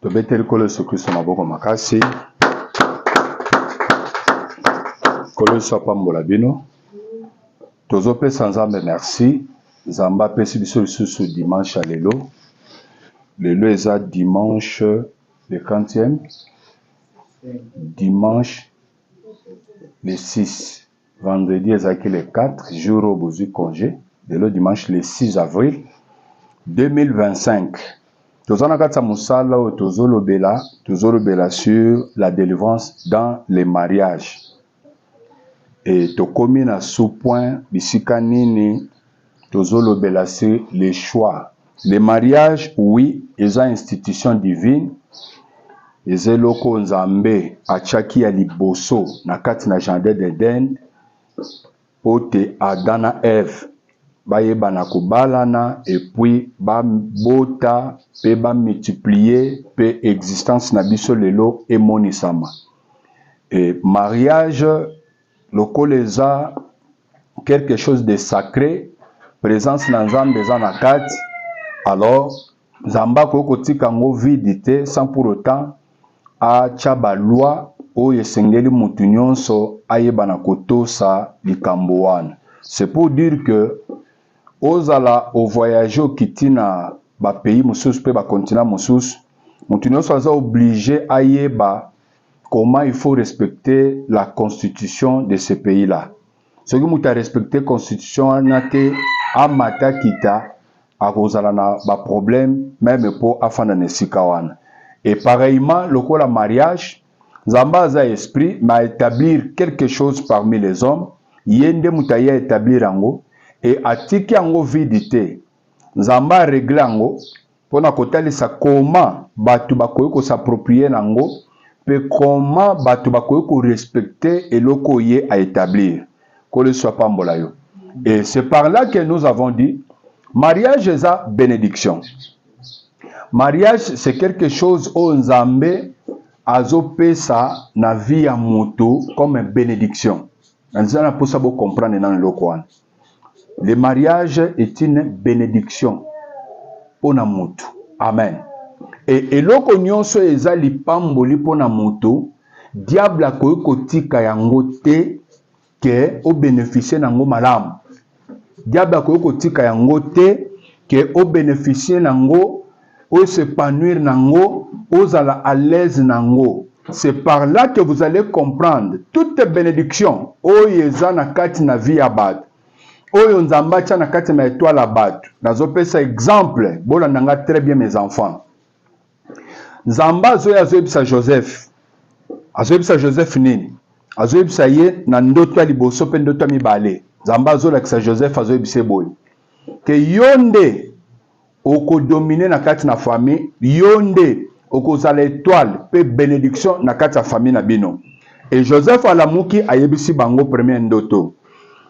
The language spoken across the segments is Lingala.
Tobete likolo Yesu Kristo maboko makasi. Kolo Yesu apambola bino. Tozopesa Nzambe merci. Nzamba pesi biso lisusu dimanche lelo. Lelo eza dimanche le 30e. Dimanche le 6. Vendredi ezaki le 4 jour au bozu congé. Lelo dimanche le 6 avril 2025. Tozana kata musala o tozolobela sur la délivrance dans les mariages. Et tokomi na sous-point bisika nini tozolobela sur les choix. Les mariages, oui, ils ont institution divine. Ezeloko Nzambe achaki ya liboso na kati na jardin d'Eden pote Adana Eve bayeba na kobalana et puis ba bota pe ba multiplier pe existence na biso lelo emonisama. Et mariage lokoleza quelque chose de sacré, présence na Nzambe za na kati. Alors Nzamba ko kotika ngo vidité sans pour autant a chaba loi o yesengeli mutu nyonso ayeba na kotosa likambo wana. C'est pour dire que ozala au voyage au kitina ba pays mususu pe ba continent mususu mutu nyonso aza obligé ayeba comment il faut respecter la constitution de ce pays-là. Ce qui mutu a respecter constitution anate amata kita akozala na ba problème même pour afana nesika wana. Et pareillement, le coup la mariage, Nzamba a esprit m'a établir quelque chose parmi les hommes, yende mutaya établir ango, et atiki ango vidité. Nzamba réglé ango, pour na kotali sa comment batu bakoyo ko s'approprier nango, pe comment batu bakoyo ko respecter et loko ye à établir. Que le soit pas mbolayo. Et c'est par là que nous avons dit, mariage est la bénédiction. Mariage, c'est quelque chose où Nzambe azopesa na vie ya moto comme une bénédiction. Nzana pour ça vous comprendre dans le coin. Le mariage est une bénédiction pour na moto. Amen. Et loko nyonso eza lipamboli pour na moto, diable akoyo kotika yango te ke o bénéficier nango malamu. Diable akoyo kotika yango te ke o bénéficier nango ou s'épanouir nango, ou ala à l'aise nango. C'est par là que vous allez comprendre toute bénédiction. O yeza na kati na vie abad. O yonzamba cha na kati na étoile abad. Nazope ça exemple. Bola nanga très bien mes enfants. Nzamba zoya zoebisa Joseph. Azoebisa Joseph nini? Azoebisa ye na ndoto ya liboso pe ndoto ya mibale. Nzamba zolakisa Joseph azoebisa boy. Ke yonde oko dominer na kati na famille, yonde oko za l'étoile pe bénédiction na kati na famille na bino. Et Joseph alamuki ayebisi bango premier ndoto.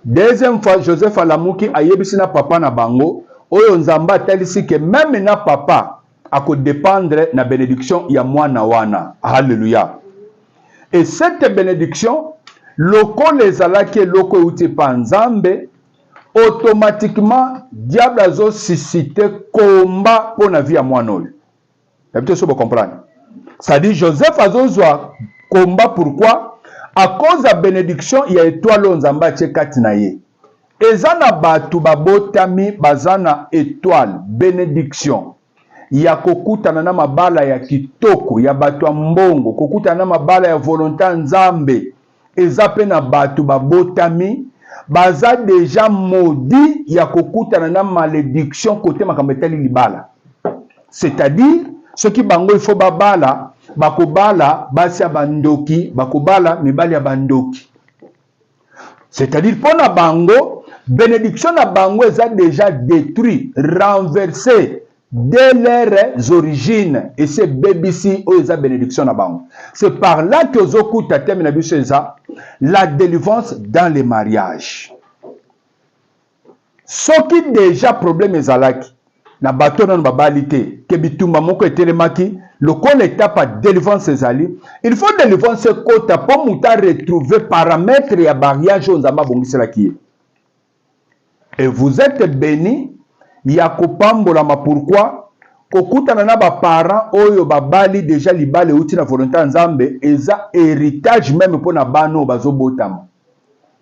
Deuxième fois Joseph alamuki ayebisi na papa na bango, oyo Nzamba talisi ke même na papa ako dépendre na bénédiction ya mwana wana. Alléluia. Et cette bénédiction loko les alaki loko uti pa Nzambe, automatiquement diable a suscité combat pour la vie à moi non. Vous comprendre. Ça dit Joseph a zozwa combat pourquoi? À cause de la bénédiction il y a étoile Nzamba tchekati na ye. Ezana batu babotami bazana étoile bénédiction. Ya kokutana na mabala ya kitoko ya batu mbongo, kokutana na mabala ya volonté Nzambe. Ezape na batu babotami baza déjà maudit ya kokutana na malédiction côté makambeteli libala. C'est-à-dire ce qui bango il faut babala bakobala basi ya bandoki bakobala mibali ya bandoki. C'est-à-dire pour na bango bénédiction na bango eza déjà détruit, renversé dès leurs origines et c'est BBC ou eza bénédiction na bango. C'est par là que zokuta termine biso eza la délivrance dans les mariages. Ce qui déjà problème ezalaki na bato na babalité que bitumba moko etelemaki lokola étape à délivrance ezali, il faut délivrance kota pour muta retrouver paramètres ya mariage Nzamba bongiselaki. Et vous êtes bénis ya kopambola ma pourquoi kokutana na ba parents oyo babali déjà libale uti na volonté nzambe eza héritage même pour na bano bazobotama.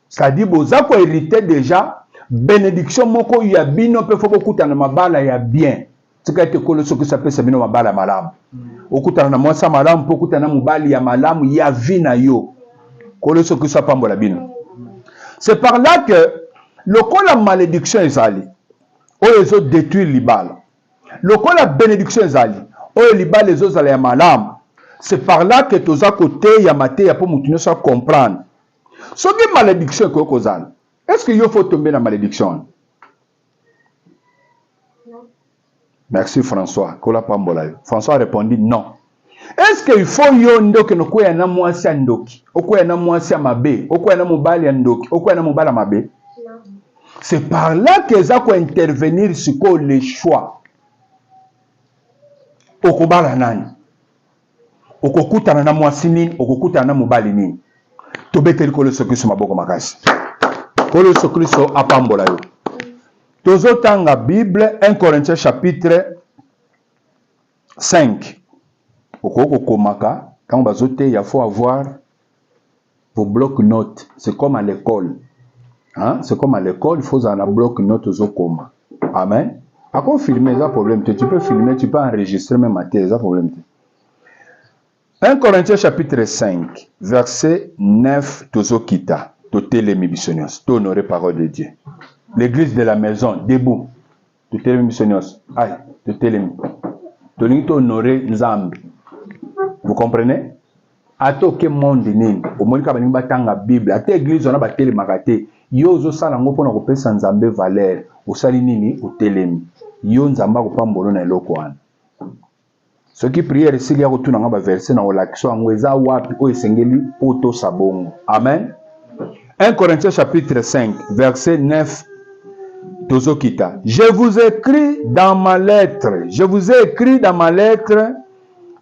C'est-à-dire boza ko hériter déjà bénédiction moko ya bino pe fo kokutana mabala ya bien. Tika ete kolo soki ça peut se bino mabala malamu. Okutana na mwasa malamu po kutana mobali ya malamu ya vie na yo. Kolo soki ça pambola bino. C'est par là que lokola malédiction ezali oyo ezo détruire libala. Lokola bénédiction ezali oyo libala ezozala ya malamu. C'est par là que toza côté ya maté ya po mutu nyonso comprendre. Soki malédiction ko kozala. Est-ce que yo faut tomber dans malédiction? Non. Merci François. Kola pambola. François répondit non. Est-ce que il faut yo ndoki no koya na mwasi ya ndoki? Okoya na mwasi ya mabe, okoya na mobali ya ndoki, okoya na mobala mabe? Non. C'est par là que ça ko intervenir sur les choix. Okobala nani? Okokutana na mwasi nini, okokutana na mobali nini? Tobeteli kolo sokristo maboko makasi. Kolo sokristo apambola yo. Tozotanga Bible 1 Corinthiens chapitre 5. Okoko komaka quand bazote il faut avoir vos blocs-notes. C'est comme à l'école. Hein? C'est comme à l'école, il faut avoir un bloc-notes aux koma. Amen. À quoi filmer ça problème? Tu peux filmer, tu peux enregistrer même à tes problème. 1 Corinthiens chapitre 5, verset 9, Tozokita, Totelemi Bissonios, t'honorer parole de Dieu. L'église de la maison, debout, Totelemi Bissonios, aïe, Totelemi. Tolingi t'honorer Nzambi. Vous comprenez? Ato ke monde nini, au moins ka baninga batanga Bible, ate église on a bateli makate, yo zo sala ngo pona kopesa Nzambe valeur, osali nini otelemi. Yo Nzamba ko pambolo na eloko wana. Ce qui prière ici, il y a retour dans le verset dans l'action, Amen. 1 Corinthiens chapitre 5, verset 9. Tozokita. Je vous écris dans ma lettre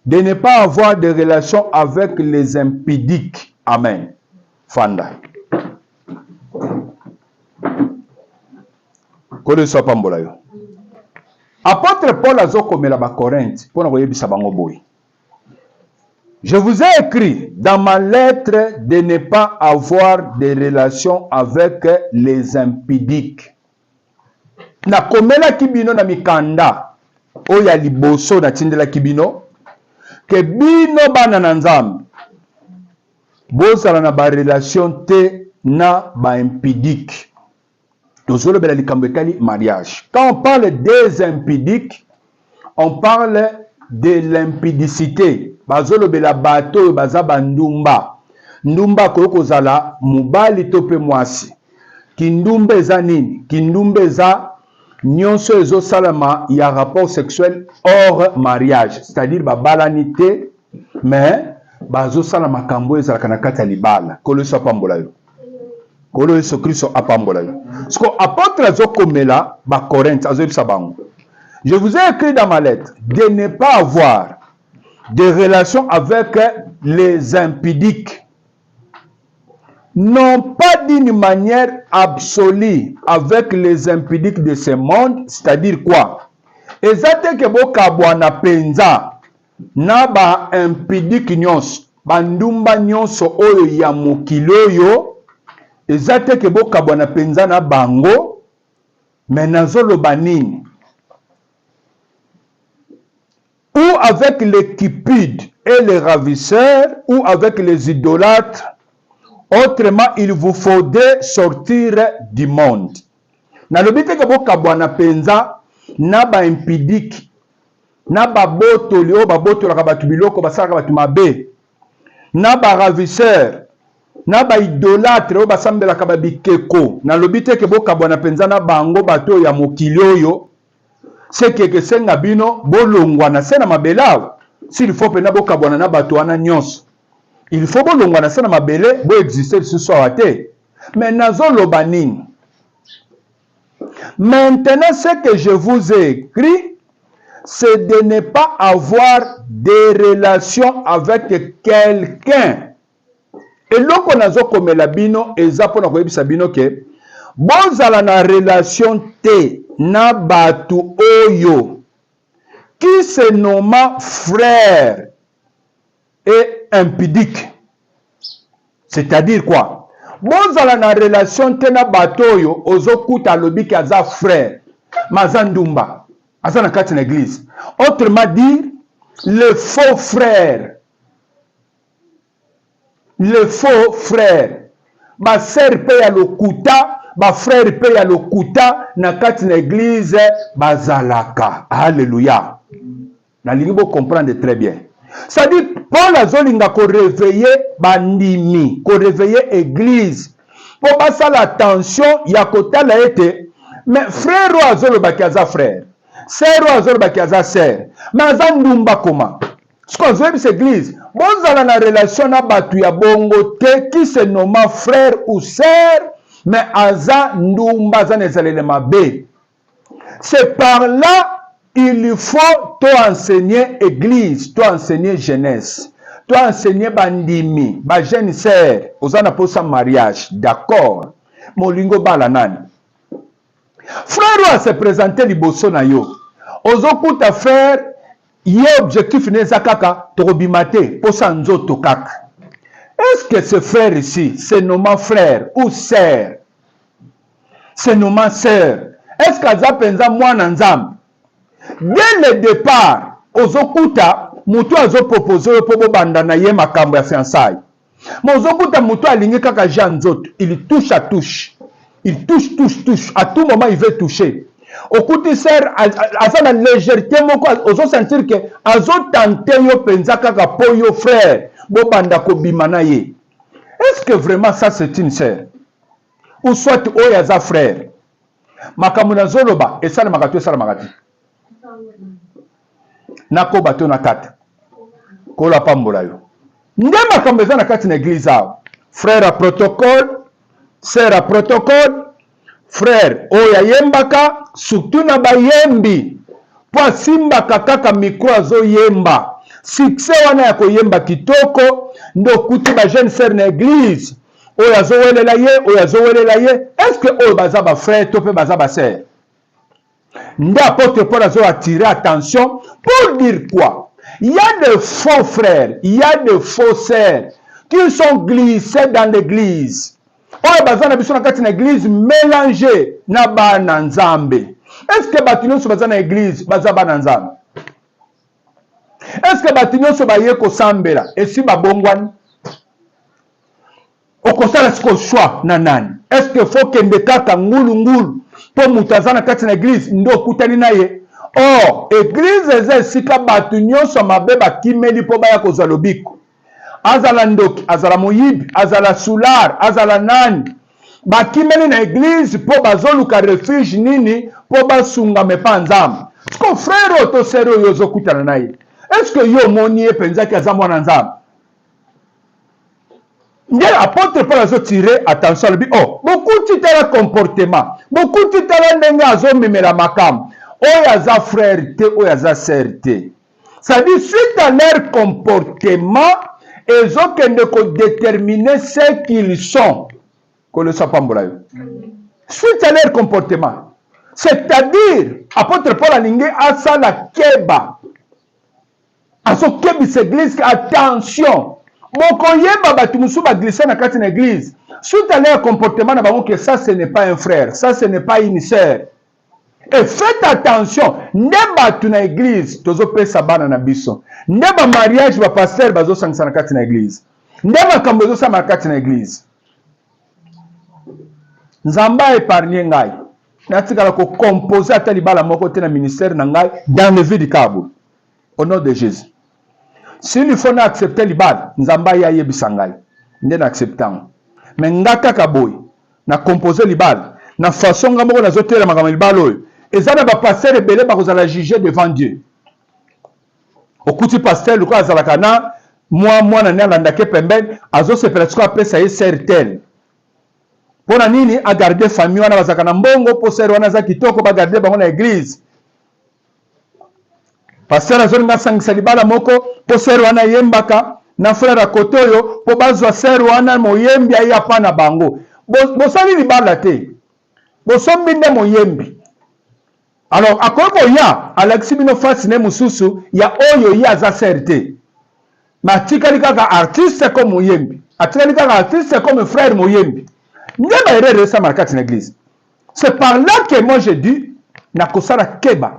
de ne pas avoir de relation avec les impudiques. Amen. Fanda. Kole so pambola yo. Apôtre Paul a zokomela ba Corinthe pour nous yebisa bango boy. Je vous ai écrit dans ma lettre de ne pas avoir de relation avec les impudiques. Na komela kibino na mikanda oya liboso na tindela kibino ke bino bana na Nzambe bozala na ba relation te na ba impudique. Mariage. Quand on parle des impudiques, on parle de l'impudicité. Bazolo bela bato bazaba ndumba. Ndumba koko zala mubali tope mwasi. Kindumbe za nini? Kindumbe za nyonso ezo salama ya rapport sexuel hors mariage. C'est-à-dire babalanité, mais bazo salama kambo ezala kanakata libala. Kolo so pambola yo. Kolo Yesu Kristo apambola yo. Ce que apôtre azokomela ba Corinthe azoyebisa bango. Je vous ai écrit dans ma lettre de ne pas avoir de relation avec les impudiques. Non pas d'une manière absolue avec les impudiques de ce monde, c'est-à-dire quoi? Ezate ke bokabwa na penza na ba impudique nyonso, bandumba nyonso oyo ya mokilo yo. Ezate ke bokabwa na penza na bango, mais nazoloba nini? Ou avec les cupides et les ravisseurs, ou avec les idolâtres. Autrement, il vous faudrait sortir du monde. Na lobite ke bokabwa na penza na ba impudique, na ba botoli o ba botola ka batu biloko basaka batu mabe, na ba ravisseurs, na ba idolâtre o basambela ka babikeko. Na lobite ke bokabwa na penza na bango bato ya mokili oyo, c'est que senga bino bolongwa na sena mabela. S'il faut pena bokabwa na bato wana nyonso, il faut bolongwa na sena mabele bo exister sur soate. Mais nazoloba nini? Maintenant, ce que je vous ai écrit, c'est de ne pas avoir des relations avec quelqu'un. Et loko nazo komela bino eza pona koyebisa bino ke bozala na relation te na batu oyo qui se nomma frère et impudique. C'est-à-dire quoi? Bozala na relation tena batoyo ozokuta lobi aza frère mazandumba aza na kati na église. Autrement dit, le faux frère, ba sœur pe ya lokuta, ba frère pe ya lokuta na kati na église bazalaka. Alléluia. Na lingi bo comprendre très bien. Ça dit Paul azolinga ko réveiller bandimi, ko réveiller église. Pour passer l'attention ya kotala ete mais frère ou azolo bakiaza frère. Sœur ou azolo bakiaza sœur. Mais azandumba comment? Ce qu'on veut c'est église. Bonzala na relation na batu ya bongo te qui se nomme frère ou sœur mais azandumba zanezalele mabe. C'est par là il faut t'enseigner église, t'enseigner jeunesse, t'enseigner bandimi, ba jeune sœur, ozana posa mariage, d'accord. Molingo balanani. Frère se présenter liboso na yo. Ozokuta frère, ye objectif neza kaka tokobimate posa nzoto kaka. Est-ce que ce frère ici, c'est nommé frère ou sœur? C'est nommé sœur. Est-ce qu'aza penza mwana nzambe? Dès le départ, ozokuta mutu azo proposer po banda na ye makambo ya fiançailles. Mais ozokuta mutu alingi kaka Jean nzoto, il touche à touche. Il touche. À tout moment, il veut toucher. Okuti sœur, asa na légèreté moko, ozo sentir que azo tenter yo penza kaka po yo frère, bo banda ko bimana ye. Est-ce que vraiment ça c'est une sœur? Ou soit oyaza frère? Makambo na zoloba, esala makatu esala makati. Nako bato na kata kola pambola yo nde makambo eza na kati na église awa. Frère à protocole, sœur à protocole, frère oyo ayembaka surtout na bayembi po asimbaka kaka micro azoyemba succès wana ya koyemba kitoko ndo kuti ba jeune sœur na église oyo azowelela ye. Est-ce que oyo baza ba frère to pe baza ba sœur? Nde apôtre Paul a attiré attention pour dire quoi? Il y a de faux frères, il y a de faux sœurs qui sont glissés dans l'église. Oyo baza na biso na kati na église mélangé na bana nzambe. Est-ce que batu nyonso baza na église baza bana nzambe? Est-ce que batu nyonso baye kosambela esi babongwani? Okosala siko choix na nani? Est-ce que faut kende kaka ngulu po mutaza na kati na église ndo kutani na ye? Or église eza esika batu nyonso mabe bakimeli po baya kozwa lobiko. Azala ndoki, azala moyibi, azala sular, azala nani bakimeli na église po bazoluka refuge nini po basunga mepa nzambe. Ko frère oto sero yozo kutana na ye. Est-ce que yo moni ye penza ki aza mwana nzambe? Nde apôtre Paul azo tirer attention le bi beaucoup de tela comportement, beaucoup de tela ndenge azo memela makam. Oyaza frère te, oyaza sœur te. Ça dit suite à leur comportement, ils ont que déterminer ce qu'ils sont. Que le sapambola yo. Suite à leur comportement. C'est-à-dire, apôtre Paul alingue asa la keba. Aso kebi s'église, attention. Moko yeba batu musu ba glisser na kati na église. Suite à leur comportement, na bango que ça ce n'est pas un frère, ça ce n'est pas une sœur. Et faites attention, nde batu na église tozo pesa bana na biso. Nde ba mariage ba pasteur bazo sangisa na kati na église. Nde makambo zo sa na kati na église. Nzamba épargner ngai. Natikala ko composer ata libala moko te na ministère na ngai dans le vie du Kaboul. Au nom de Jésus. S'il faut accepter l'ibad, nzamba ya yebisa ngai. Nde na acceptant. Mais ngaka kaboy na composer l'ibad, na façon ngamoko na zotela makambo libala oyo. Ezana ba pasteur ebele ba kozala juger devant Dieu. Okuti pasteur luko azala kana mwana ne alandake pembeni azo se presque apesa ye certain. Pona nini a garder famille wana bazaka na mbongo po ser wana za kitoko ba garder bango na église. Pasteur azolinga sangisa libala moko po ser wana yembaka na frère à côté oyo po bazwa ser wana moyembi ya pana bango. Bosali libala te. Bosombi nde moyembi. Alors, à quoi ya, à l'exibino face ne mususu, ya oyo ya za certé. Ma tikalika ka artiste comme Mouyembi. A tikalika ka artiste comme frère Mouyembi. N'y a pas erreur ça marqué dans l'église. C'est par là que moi j'ai dit, na kosala keba.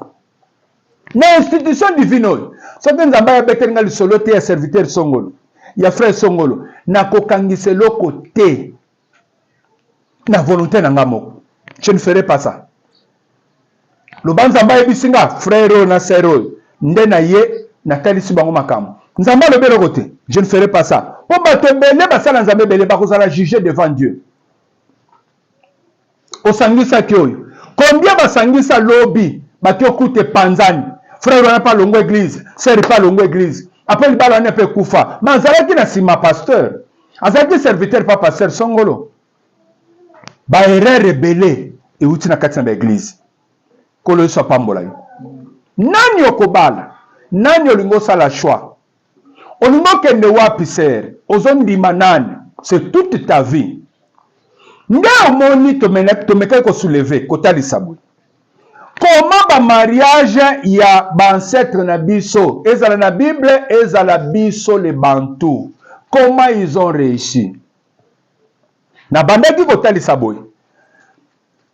Na institution divine. Soki nzamba ya betenga li solo te ya serviteur songolo. Ya frère songolo. Na kokangise loko te. Na volonté na ngamo. Je ne ferai pas ça. Le ban nzamba ya bisinga frère na sœur nde na ye na talisi bango makamo. Nzamba le belo côté. Je ne ferai pas ça. Po bato bele basala nzambe bele ba kozala juger devant Dieu. Osangisa kyoyo. Combien basangisa lobby bato kute panzani. Frère n'a pas longue église, sœur pas longue église. Après le ballon peut koufa. Mais azalaki na sima pasteur. Azalaki serviteur pas pasteur songolo. Ba erreur rebelle et uti na kati na église. Kolo so pambola yo. Nani okobala? Nani olingo sala choix? Olingo kende wapi sœur? Ozondima nani? C'est toute ta vie. Nde omoni tomeka ko soulever kotali sabou. Comment ba mariage ya ba ancêtre na biso ezala na Bible ezala biso les Bantou, comment ils ont réussi na bandaki kotali sabou.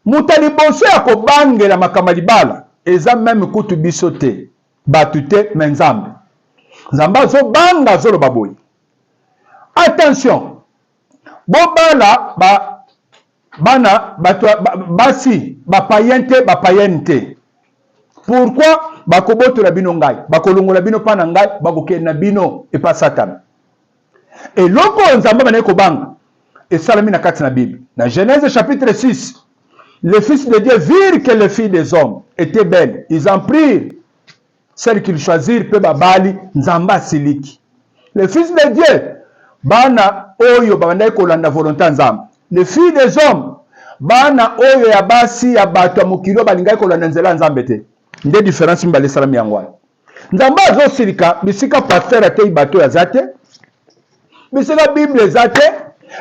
Mutali bonso ya ko bangela makamalibala eza même kutu biso te batute menzambe nzamba zo banga zo lo baboy. Attention bobala bana basi bapayente. Pourquoi bakoboto la bino ngai bakolongo la bino pana ngai bakoke na bino et pas Satan. Et loko nzamba bana ko banga et salami na kati na Bible na Genèse chapitre 6. Les fils de Dieu virent que les filles des hommes étaient belles. Ils en prirent celles qu'ils choisirent pe babali nzamba siliki. Les fils de Dieu bana oyo bana ko landa volonté nzamba. Les filles des hommes bana oyo ya basi ya bato mukilo balingai ko landa nzela nzambe te. Nde différence mbale salami yangwa. Nzamba zo silika bisika pasteur ate bato ya zate. Bisika Bible zate.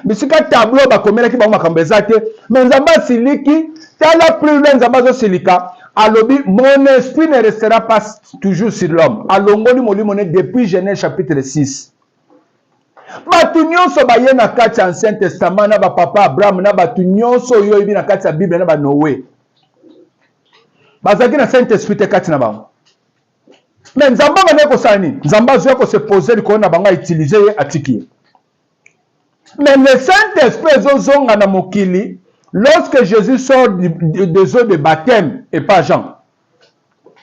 Bisika tableau bakomela ki ba makambe zate. Mais nzamba siliki tala plus loin nzamba zo silika. Alobi mon esprit ne restera pas toujours sur l'homme. Alongoli molimo ne depuis Genèse chapitre 6. Batu nyonso baye na kati ya Ancien Testament na ba papa Abraham na batu nyonso oyo yebi na kati ya Bible na ba Noé. Bazaki na Saint-Esprit te kati na bango. Mais nzamba bana ko sani, nzamba zo ko se poser ko na bango utiliser ye atiki. Mais le Saint-Esprit zonga na mokili lorsque Jésus sort des eaux de baptême et pas Jean.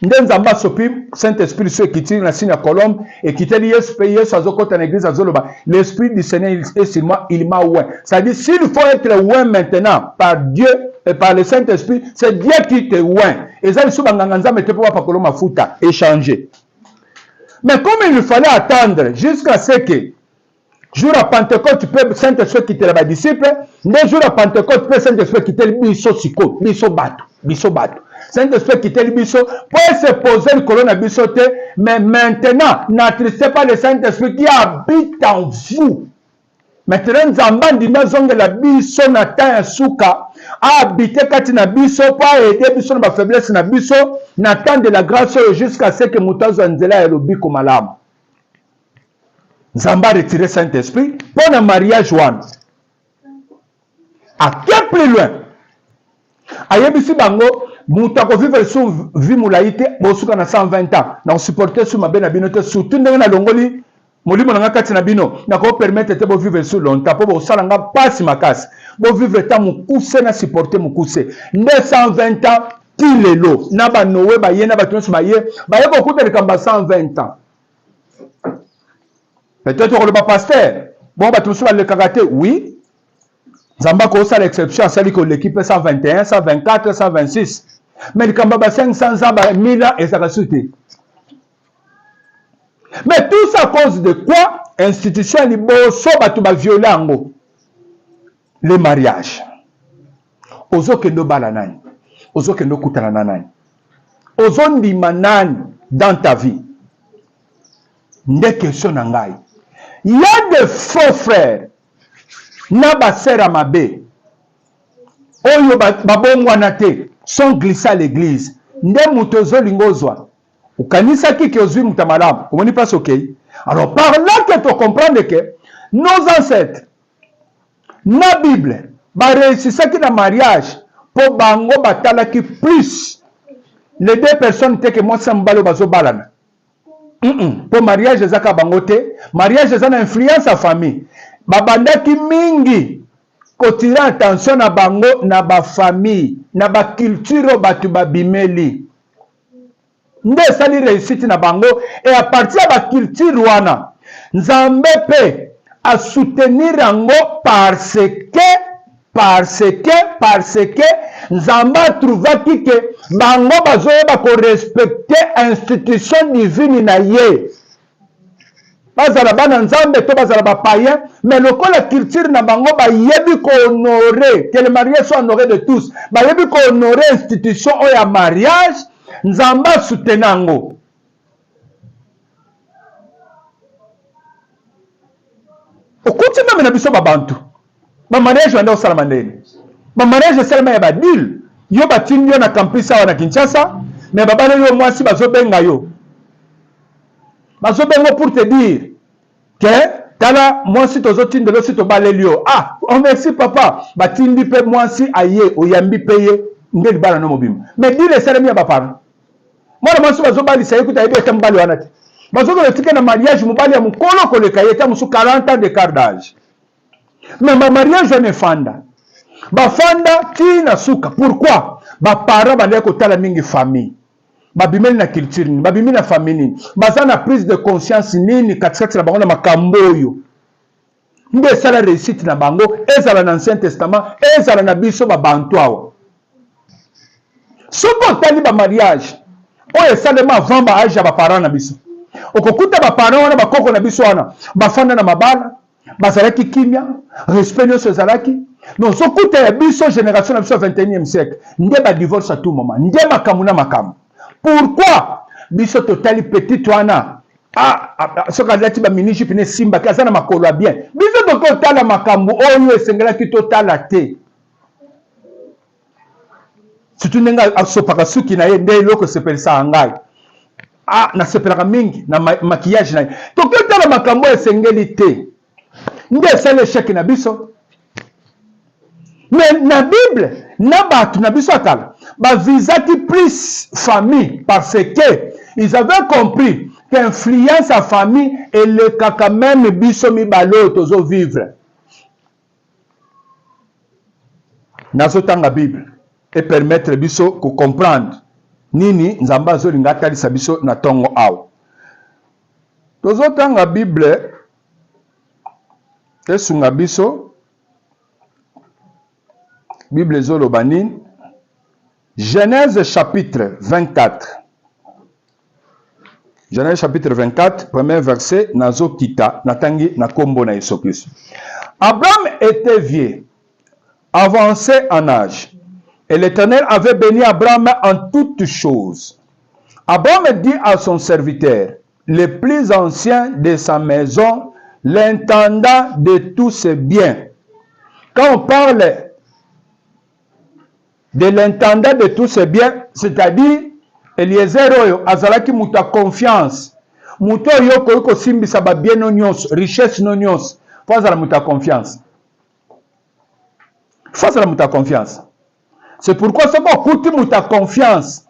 Nzamba sopi Saint-Esprit se quitte na signe à colombe et quitte Yesu azokota na église azoloba l'esprit du Seigneur est sur moi, il m'a oint. Ça dit s'il faut être oint maintenant par Dieu et par le Saint-Esprit, c'est Dieu qui te oint. Et ça ils banganga nzamba te pas koloma futa échanger. Mais comme il fallait attendre jusqu'à ce que jour à Pentecôte peut Saint-Esprit quitter les disciples, le jour à Pentecôte peut Saint-Esprit quitter biso siko, biso bato. Saint-Esprit quitter le biso pour se poser le colonne à bisote, mais maintenant n'attristez pas le Saint-Esprit qui habite en vous. Maintenant nzamba ndima zonge la biso na ta suka habiter kati na biso pas aider biso na ba faiblesse na biso na temps de la grâce jusqu'à ce que mutazo nzela ya lobiko malamu. Nzamba retirer Saint-Esprit pour le mariage one. À quel plus loin? Ayebisi bango muta ko vivre sous vie mulaite bosuka na 120 ans. Na supporter sous mabena binote surtout ndenge na longoli molimo na kati na bino na ko permettre te bo vivre sous longtemps po bo salanga passe makasi. Bo vivre ta mukuse na supporter mukuse. 120 ans tilelo na ba Noé ba ye na ba tonso ba ye ko kutela kamba 120 ans. Peut-être que le pasteur, bon, bah, tout ça, le kagaté, oui. Zamba ko sa l'exception, celle que l'équipe 121, 124, 126. Mais le kamba 500 ans, 1000 ans, et ça va sauter. Mais tout ça à cause de quoi? Institution, les bosso, bah, tout va violer en haut. Le mariage. Ozo kendo balanani. Ozo kendo kutalanani. Ozo ndimanani dans ta vie. Nde question nangai. Il y a des faux frères. Naba sera mabe. Oyo babongwana te sont glissés à l'église. nde muto zolingozwa ukanisa ki ozwi mutamalamu komoni place okay. Alors par là que tu comprends que nos ancêtres na Bible ba réussissaki na mariage po bango batalaki plus les deux personnes te que moi ça mbalo bazo balana. Po mariage ezaka bango te, mariage ezana influence à famille. Babandaki mingi kotira attention na bango na ba famille, na ba culture batu babimeli. Nde sali réussite na bango et à partir de la culture wana Nzambe pe a soutenir yango parce que Nzambe a trouvé que bango bazoyeba ko respecter institution divine na ye. Bazala bana Nzambe to bazala ba païen, mais lokola culture na bango ba yebi ko honorer, que le mariage soit honoré de tous. Ba yebi ko honorer institution o ya mariage, Nzambe a soutenir yango. Okuti même na biso babantu. Ba mariage wanda osala mandeni. Ba mariage selema ya badil. Yo batindi yo na campus awa na Kinshasa, mais babana yo mwasi bazobenga yo. Bazobenga pour te dire que tala mwasi tozotindi lo si tobaleli yo. Ah, oh merci papa. Batindi pe mwasi aye oyambi peye ngeli bana no mobima. Mais dire selema ya bapana. Mwana mwasi bazobalisa ekuta yebe ete mbali wana te. Bazoko le na mariage mobali ya mukolo koleka yeta musu 40 ans de quart d'âge. Mais ma mariage ne fanda. Ba fanda ti na suka. Pourquoi? Ba para ba leko tala mingi famille. Ba bimeli na culture ni, ba bimeli na famille ni. Baza na prise de conscience nini katikati na bango na makambo yo. Nde sala réussite na bango, ezala na Ancien Testament, ezala na biso ba bantu awa. Soko tali ba mariage. Oye salema avant ba âge ba parents na biso. Okokuta ba parents wana bakoko na biso wana bafanda na mabala bazalaki kimia respect nyonso ezalaki non sokuta ya biso génération na biso 21e siècle nde ba divorce à tout moment nde makambo na makambo. Pourquoi biso totali petit wana soka azalaki ba mini jupe ne simba ki aza na makolo ya bien biso tokotala makambo oyo esengelaki totala te. Surtout ndenge asopaka suki na ye nde eloko esepelisa ngai. Na sepelaka mingi na maquillage na ye. Tokotala makambo esengeli te. Nde esala échec na biso. Mais na Bible, na batu na biso atala, bavisaki plus famille parce que ils avaient compris qu'influence à famille et le kaka même biso mibalo tozo vivre. Nazo tanga Bible et permettre biso ko comprendre nini Nzambe azolinga atalisa biso na tongo awa. Tozo tanga Bible esunga biso Bible ezoloba nini? Genèse chapitre 24. Genèse chapitre 24, premier verset, nazo kita, natangi na kombo na Yesu Kristo. Abraham était vieux, avancé en âge, et l'Éternel avait béni Abraham en toutes choses. Abraham dit à son serviteur, le plus ancien de sa maison, l'intendant de tous ses biens. Quand on parle de l'intendant de tous ses biens, c'est-à-dire Eliezer oyo azalaki muta confiance. Muto oyo ko simbisa ba bien no nyonso, richesse no nyonso. Faut azala muta confiance. Faut azala muta confiance. C'est pourquoi ce qu'on coûte muta confiance.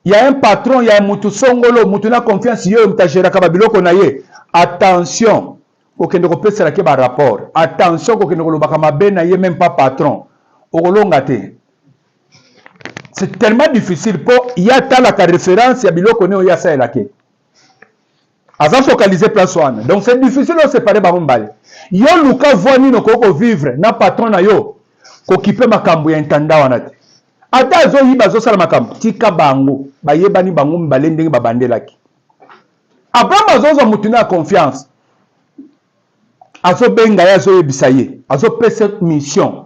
Il y a un patron, il y a un mutu songolo, mutu na confiance yo muta gera ka biloko na ye. Attention, kokende ko pesa ke ba rapport. Attention kokende ko lobaka mabe na ye même pas patron. C'est tellement difficile pour y a la référence ya biloko ne ya sa elake. Aza focaliser place one. Donc c'est difficile de séparer ba mbale. Yo luka voni no koko vivre na patron na yo ko kipe makambo ya intanda wana te. Ata zo yiba zo sala makambo tika bango ba yebani bango mbale ndenge ba bandelaki. Abraham azoza mutuna ya confiance. Azo benga ya zo yebisa ye. Azo pesa mission.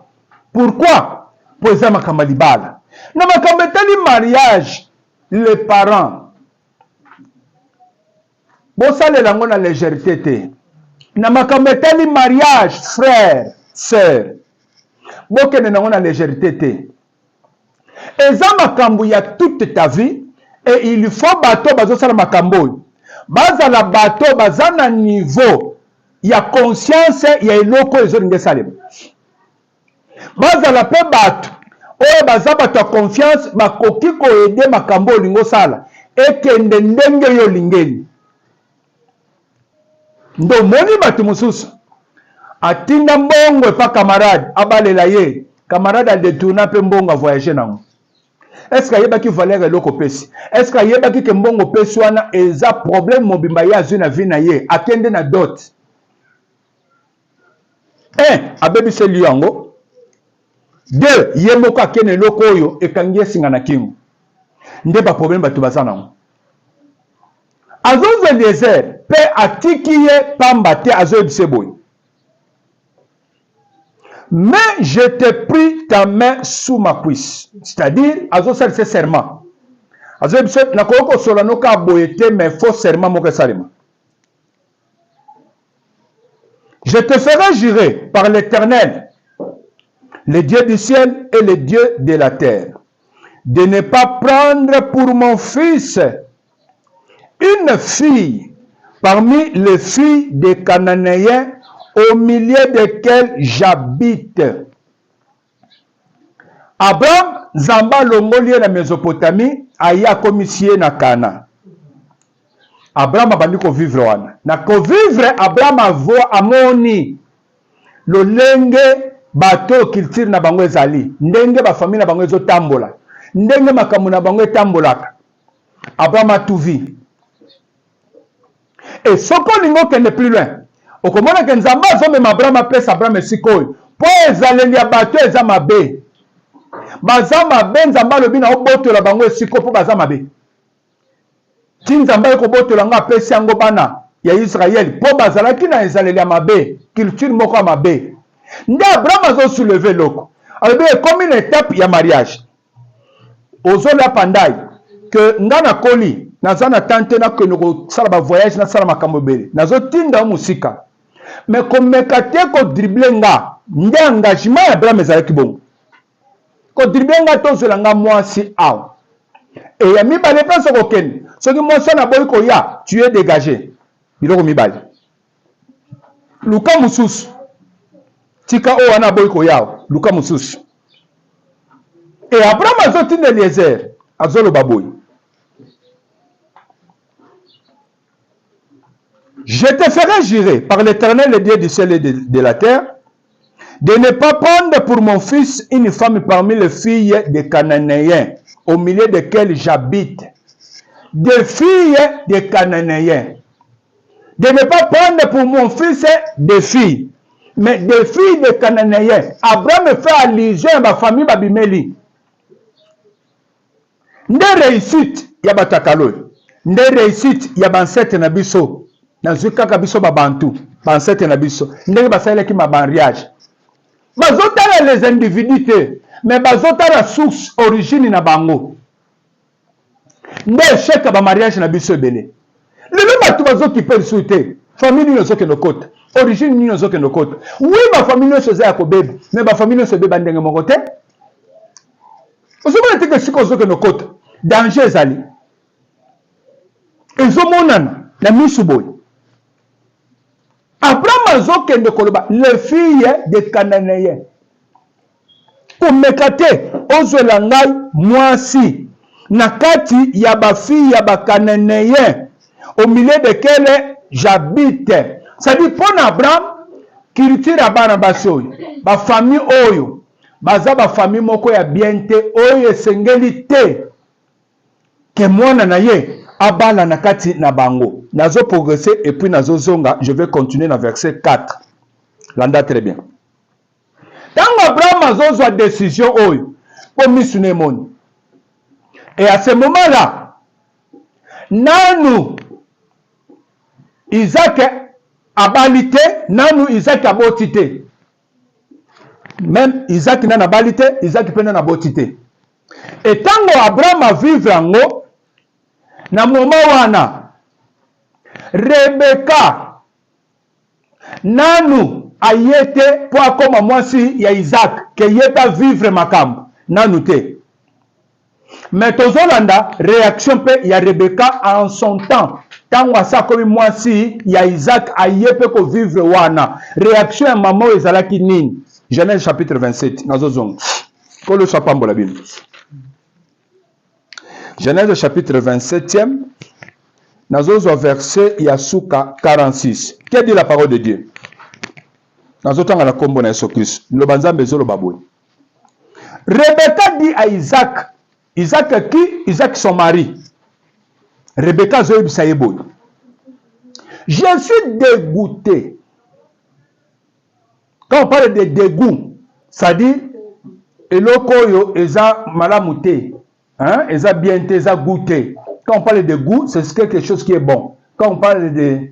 Pourquoi? Pour ça makambalibala. Na makambetali mariage les parents. Bo sale lango na légèreté te. Na makambetali mariage frère, sœur. Bo kene nango na légèreté te. eza makambo ya toute ta vie et il faut bato bazosala makambo oyo bazala bato baza na niveau ya conscience ya eloko ezolinga esalema bazala mpe bato oyo baza bato ya confiance bakoki koede makambo olingo osala ekende ndenge yo olingeli ndo moni bato mosusu atinda mbongo epa camarade abalela ye camarade adetourna mpe mbongo avoyage nango est-ce que ayebaki valeur eloko pesi est-ce que ayebaki ke mbongo pesi wana eza problème mobimba ye azwi na vie na ye akende na dot abebiseli yango deux ye moko akende eloko oyo ekangi esinga na kingo nde baproblème bato baza nango azozwa Eliezer mpe atiki ye pamba te azoyebisa boye mais je te pris ta main sous ma cuisse. C'est-à-dire, azo sali serment. Azo ebise na koko solano ka boyete mais faux serment mo salima. Je te ferai jurer par l'Éternel, le Dieu du ciel et le Dieu de la terre, de ne pas prendre pour mon fils une fille parmi les filles des Cananéens au milieu desquels j'habite. Abraham zamba longoli na Mésopotamie aya komisie na Kana. Abraham abandi ko vivre wana. Na ko vivre Abraham avo amoni lolenge bato culture na bango ezali. Ndenge ba famille na bango ezotambola. Ndenge makamu na bango etambolaka. Abraham a tout vu. Et soko lingo kende plus loin. Okomona ke nzamba azomema Abraham apesa Abraham esika oyo po ezaleli ya bato eza mabe baza mabe nzamba alobi na obotola bango esika po baza mabe ti nzamba ekobotola ngo apesi yango bana ya Israel po bazalaki na ezaleli ya mabe culture moko ya mabe nde Abraham azosouleve loko alobi ekomi na étape ya mariage ozolia pandai ke nga na koli naza na tante nakende kosala bavoyage nasala makambo ebele nazotinda o mosika mais komeka te kodrible nga nde engagement ya Abraham ezalaki bongo kodrible nga tozwela nga mwasi awa eya mibale mpe soki okende soki mwasi wana boyi koya tu es dégagé biloko mibale luka mosusu tika oyo wana boyi koya awa luka mosusu e Abraham azotinda Eliezer azoloba boyi je te ferai jurer par l'Éternel, le Dieu du ciel et de la terre, de ne pas prendre pour mon fils une femme parmi les filles des Cananéens, au milieu desquelles j'habite. Des filles des Cananéens. De ne pas prendre pour mon fils des filles, mais des filles des Cananéens. Abraham fait allusion à ma famille Babimeli. Nde réussite, ya batakalo. Nde réussite, ya bansete na biso. Nazwi kaka biso babantu bansete na biso ndenge basalaki mariage bazotala les individus te mais bazotala source origine na bango nde échec ba mariage na biso ebele lelo bato bazokipe lisu te famille nini ozokende kota origine nini ozokende kota oui bafamille nyonso eza ya kobeba mais bafamille nyonso ebeba ndenge moko te ozomona teke sika ozokende kota danger ezali ezomonana na misu boye Abraham azokende koloba les filles de Cananéens. Komekate ozwela ngai mwasi na kati ya ba filles ya ba Cananéens au milieu desquels j'habite. Ça dit pour Abraham culture ya bana basi oyo ba famille oyo baza ba famille moko ya bien te oyo esengeli te ke mwana na ye abala na kati na bango. Nazo progresser et puis nazo zonga. Je vais continuer dans verset 4. Landa très bien. Dans Abraham azo zwa décision oyo pour misune moni. Et à ce moment-là, nanu Isaac abalite, nanu Isaac abotite. Même Isaac n'a abalite, Isaac peut n'a abotite. Et tant Abraham a vivre en haut, na moment wana Rebecca nanu ayete po akoma mwasi ya Isaac ke yeba vivre makambo nanu te Mais tozolanda réaction pe ya Rebecca en son temps. Tango asa comme moi si ya Isaac aye pe ko vivre wana. Réaction ya maman ezalaki nini? Genèse chapitre 27. Nazozong. Kolo sapambo la Bible. Genèse chapitre 27e. Nazozo verset Yasuka 46. Que dit la parole de Dieu? Nazotanga na kombo na Yesu Christ. Lobanzambe zolo baboy. Rebecca dit à Isaac. Isaac qui? Isaac son mari. Rebecca zoyib sayeboy. Je suis dégoûté. Quand on parle de dégoût, ça dit eloko yo eza malamute. Hein? Eza bien te, eza goûté. Quand on parle de goût, c'est quelque chose qui est bon. Quand on parle de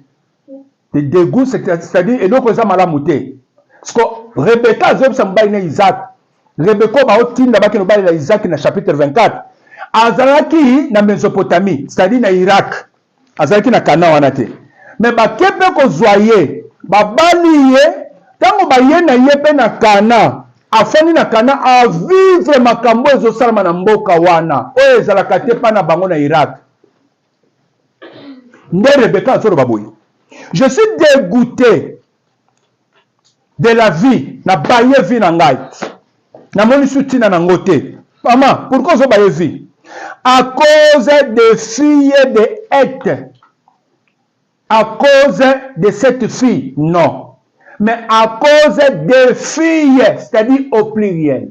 dégoût, c'est-à-dire eloko eza malamute. Parce que Rebecca zoyib sambaina Isaac. Rebecca ba otinda baki no bali la Isaac na chapitre 24. Azalaki na Mésopotamie, c'est-à-dire na Irak. Azalaki na Canaan wana te. Mais ba kepe ko zoye, ba bali ye, tango ba ye na ye pe na Canaan, afani na Canaan a vivre makambo ezo salama na mboka wana. Oyo ezalaka te pa na bango na Irak. Nde Rebecca azolo baboyi. Je suis dégoûté de la vie, na baye vie na ngai. Na moni soutina na ngote. Maman, pourquoi zo baye vie? À cause des filles de Heth. À cause de cette fille, non. Mais à cause des filles, c'est-à-dire au pluriel.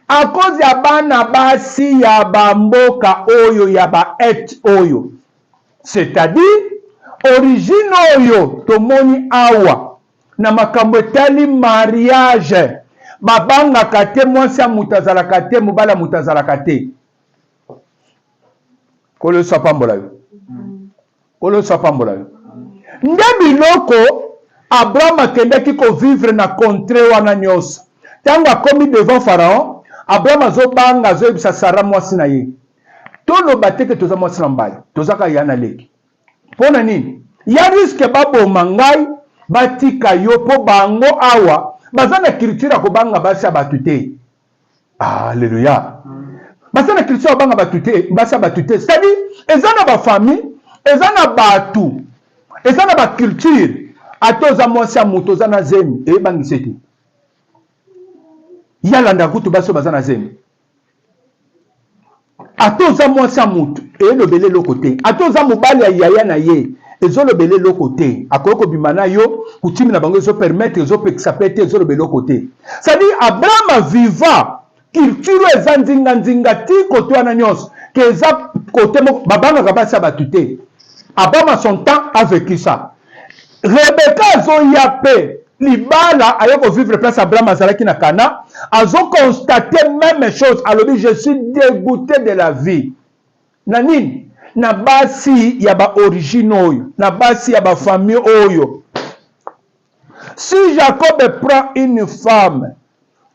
À cause ya bana basi ya bamboka oyo ya ba Heth oyo. C'est-à-dire, origine oyo tomoni awa. Na makambo etali mariage. Babanga kate mwasi ya mutazala kate mubala mutazala kate. Kolo sapambola yo. Kolo sapambola yo. Nde biloko Abraham akendaki ko vivre na contrée wana nyonso. Tango akomi devant Pharaon, Abraham azobanga azoyebisa Sara mwasi na ye. Toloba te ke toza mwasi na mbali. Tozaka yana leki. Pona nini? Ya riske baboma ngai batika yo po bango awa. Bazana culture ko banga basa batute. Alléluia. Bazana culture banga batute, basa batute. C'est-à-dire, ezana ba famille, ezana batu, ezana ba culture. Atoza mwasi muto zana zemi e bangi seti. Yala ndakutu baso bazana zemi. Atoza mwasi muto e lobele lokote. Atoza mobali ya yaya na ye. Ezo lobele lokote. Akoko bimana yo kutimi na bango ezo permettre ezo pexapete ezo lobele lokote. C'est-à-dire Abraham viva culture ezanzinga nzinga ti koto wana nyos que eza côté babanga kabasa batute. Abraham son temps a vécu ça. Rebecca zo yape libala ayoko vivre place Abraham azalaki na Cana, azo constater même chose. Alors je suis dégoûté de la vie. Nanine na basi ya ba origine oyo, na basi ya ba famille oyo. Si Jacob prend une femme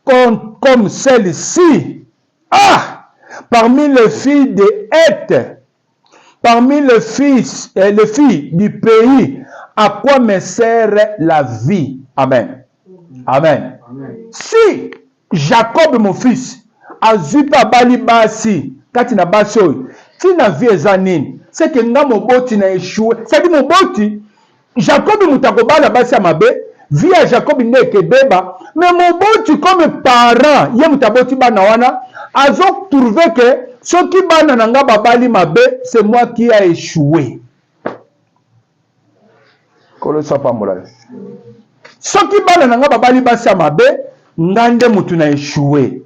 comme celle-ci, parmi les filles de Heth, parmi les filles du pays, à quoi me sert la vie? Amen. Amen. Amen. Si Jacob, mon fils, a zupa bali basi, katina basi oyo, tina vie ezanini, c'est que nga moboti na échoué. C'est-à-dire moboti, Jacob mutakobala basi amabe, vie à Jacob neke beba, mais moboti comme parent, ye mutaboti bana wana, azo trouvé que ce qui bana nanga babali mabe, c'est moi qui a échoué. Kolosa pambola. Ce qui bana nanga babali basi amabe, ngande mutu na échoué.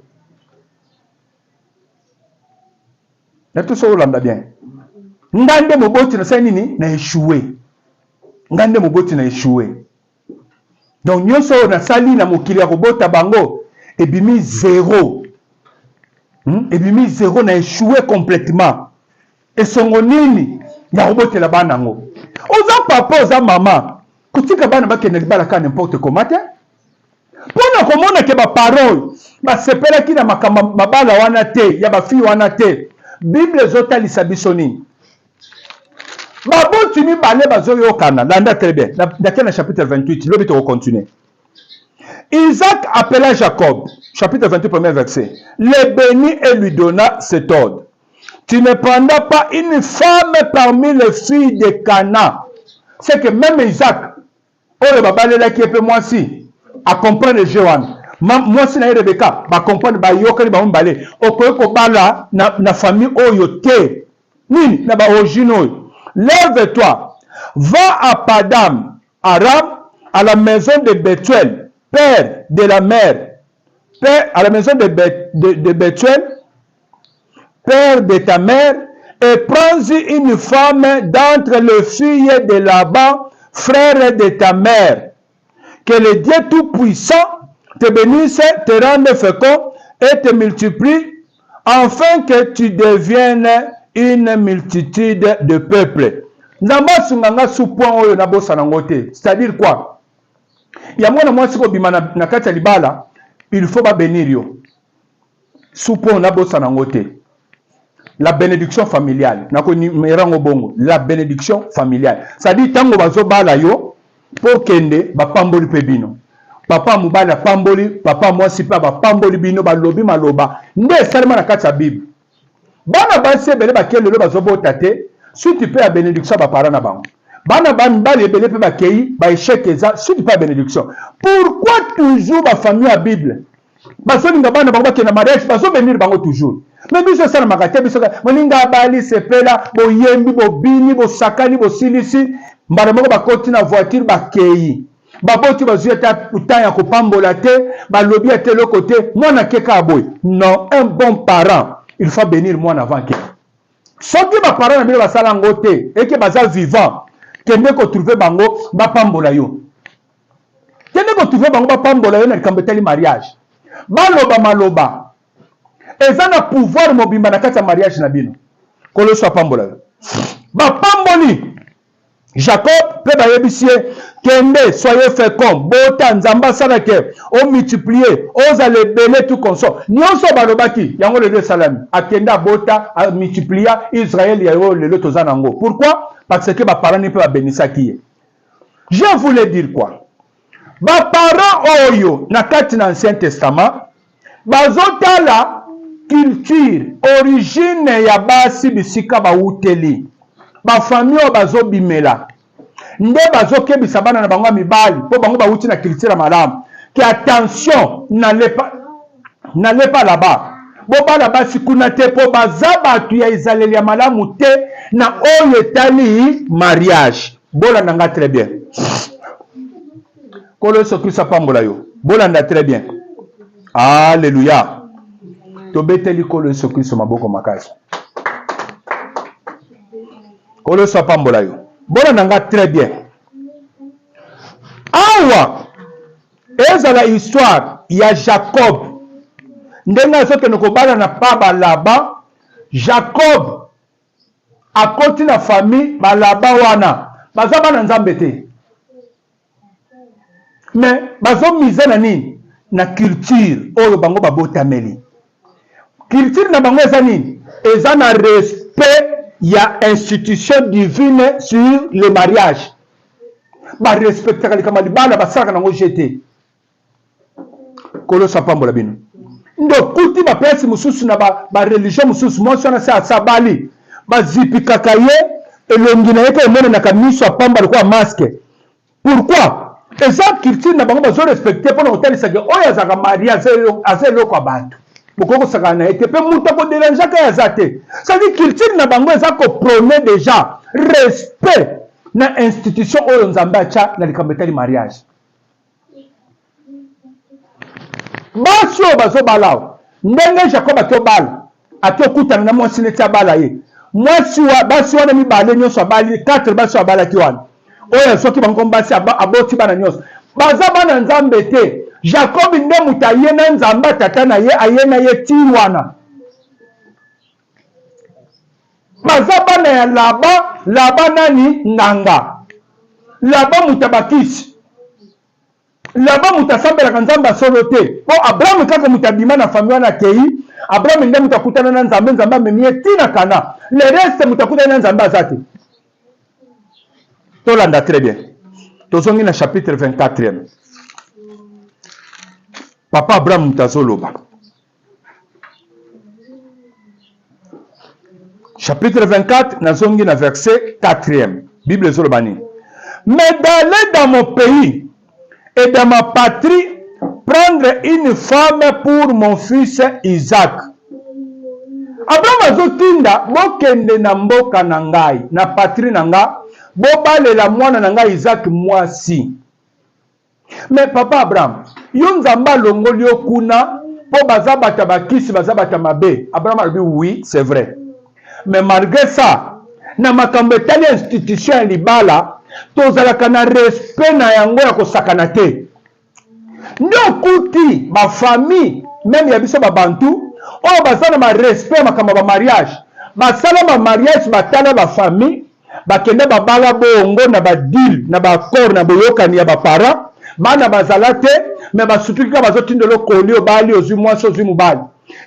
Na tout ça olanda bien. Ngande moboti na sa nini na échoué. Ngande moboti na échoué. Donc nyonso na sali na mokili ya kobota bango ebimi zéro. Ebimi zéro na échoué complètement. Et songo nini ya kobotela bana ngo. Oza papa oza mama. Kutika bana bakene libala ka n'importe comment te. Pona komona ke ba parole ba sepela ki na makamba mabala wana te ya ba fille wana te. Bible ezotalisa biso nini? Baboti mibale bazoyokana. Landa très bien. Dans le chapitre 28, l'objet va continuer. Isaac appela Jacob, chapitre 28, premier verset. Le bénit et lui donna cet ordre. tu ne prendras pas une femme parmi les filles de Cana. C'est que même Isaac, oh baba là qui est moi si, à comprendre Johan. Moi si na Rebecca, ba comprendre ba yokani ba mbale. Okoye ko bala na famille oyo te. Nini na ba origine. Lève-toi, va à Padam, Aram, à la maison de Bethuel, père de la mère, père à la maison de Bethuel, père de ta mère, et prends-y une femme d'entre les filles de Laban, frère de ta mère. Que le Dieu Tout-Puissant te bénisse, te rende fécond et te multiplie, afin que tu deviennes une multitude de peuples. C'est-à-dire quoi? Il y a moi si na kati libala, il faut pas bénir yo. Soupon na bossa nangote. La bénédiction familiale. La bénédiction familiale. C'est-à-dire tango bazo bala yo pour kende ba pamboli pebino. Papa mubala pamboli, papa mwasi pa ba pamboli bino ba lobi maloba. Nde salima na kati ya Bible. Bana basi ebele bakele lo bazo botate. Si tu peux la bénédiction ba parents na bango. Bana bali ebele pe bakei ba échec eza si tu peux la bénédiction. Pourquoi toujours ba famille à Bible? Baso linga bana bango bakena mariage baso bénir bango toujours. Mais biso sala makate biso moninga bali sepela bo yembi bo bini bo sakani bo silisi mbala moko bakoti na voiture bakei. Baboti bazueta utaya kopambola te balobi ate le côté mwana keka boy. Non, un bon parent, il faut bénir moi avant que. Soki ba parents na bino basala ngote et que baza vivant, kende ko trouver bango ba pambola yo. Kende ko trouver bango ba pambola yo na kambeteli mariage. Baloba maloba. Eza na pouvoir mobimba na kati ya mariage na bino. Kolo so pambola yo. Ba pamboli Jacob peut bayebisie kende soyez fécond bota nzamba salake o multiplier os aller belé tout consort nyonso balobaki yango le salami akenda bota a multiplier Israël yayo le tozanango. Pourquoi? Parce que ba parents ne peuvent bénir qui. Je voulais dire quoi? Ba parents oyo na kati na Ancien Testament bazotala culture origine ya basi bisika ba uteli. Ba famille o bazo bimela nde bazo kebisa bana na bango mibali po bango bauti na culture malamu que attention n'allez pas là-bas bo bana basi kuna te po baza batu ya izaleli ya malamu te na oyo etali mariage. Bolanda très bien kolo sokisa pambola yo bolanda très bien. Alléluia. Tobeteli kolo sokisa maboko makasi. Kolo so pambola yo. Bona nanga très bien. Awa ezala histoire ya Jacob. Ndenga soke nokobala na papa Laban. Jacob akoti na famille balaba wana. Baza bana nzambe te. Mais bazo mise na nini? Na culture oyo bango babotameli. Culture na bango eza nini? Eza na respect. Il y a institution divine sur le mariage. Ba respecter les kamalibana ba saka nango jeté. Kolo sapambola bino. Ndo kuti ba pesi mususu na ba religion mususu monso na sa sabali. Ba zipika kaye elongi na yeke mona na kamiso apamba kwa masque. Pourquoi? Eza culture na bango bazo respecter pour hôtel sage oya zaka mariage azelo kwa bantu. Boko sakana ete pe muta ko déranger ka yazate. Ça dit culture na bango eza ko prôner déjà respect na institution oyo nzamba cha na likambetali mariage. Baso bazo balao. Ndenge Jacob ato bal. Ato kutana na mwasi neti bala ye. Mwasi wa basi wana mibale nyonso bali 4 basi bala ki wana. Oyo soki bango basi aboti bana nyonso. Baza bana nzambe te. Jacob nde muta ye na nzamba tata na ye ayena ye tiwana. Baza bana ya Laba nani nanga. Laba mutabakisi. Laba mutasambela nzamba solo te. Po Abraham kaka mutabima na famille na kei. Abraham nde mutakutana na nzamba memie tina kana. Le reste mutakutana na nzamba zate. Tolanda très bien. Tozongi na chapitre 24e. Papa Abraham Mutazoloba. Chapitre 24, nazongi na verset 4e. Bible Zolobani. Mais d'aller dans mon pays et dans ma patrie, prendre une femme pour mon fils Isaac. Abraham azotinda bokende na mboka na ngai, na patrie na nga, bobalela mwana na ngai Isaac mwasi. Mais papa Abraham, yo nzamba longoli yo kuna, po baza bata bakisi baza bata mabe. Abraham a dit oui, c'est vrai. Mais malgré ça, na makambo etali institution ya libala, tozalaka na respect na yango ya kosakana te. Ndio kuti ba famille même ya biso ba bantu oyo bazana ma respect makambo ba mariage basala ba mariage batala ba famille bakende babala bongo na ba deal na ba accord na boyokani ya ba parents bana bazala te mais basutuka bazotindelo koli obali ozwi mwasi ozwi mobali.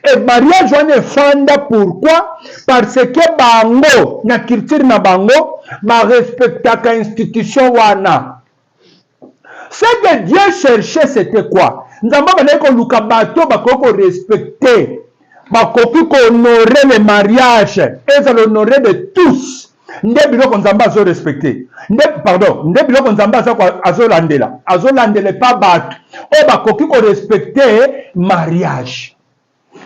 Et mariage wana efanda pourquoi? Parce que bango na culture na bango ba respectaka institution wana. Ce que Dieu cherchait, c'était quoi? Nous avons dit que nous avons respecté, honorer le mariage, et ça l'honorer de tous. Nous avons respecté. Pardon, nous avons pas battu. Nous avons respecté le mariage.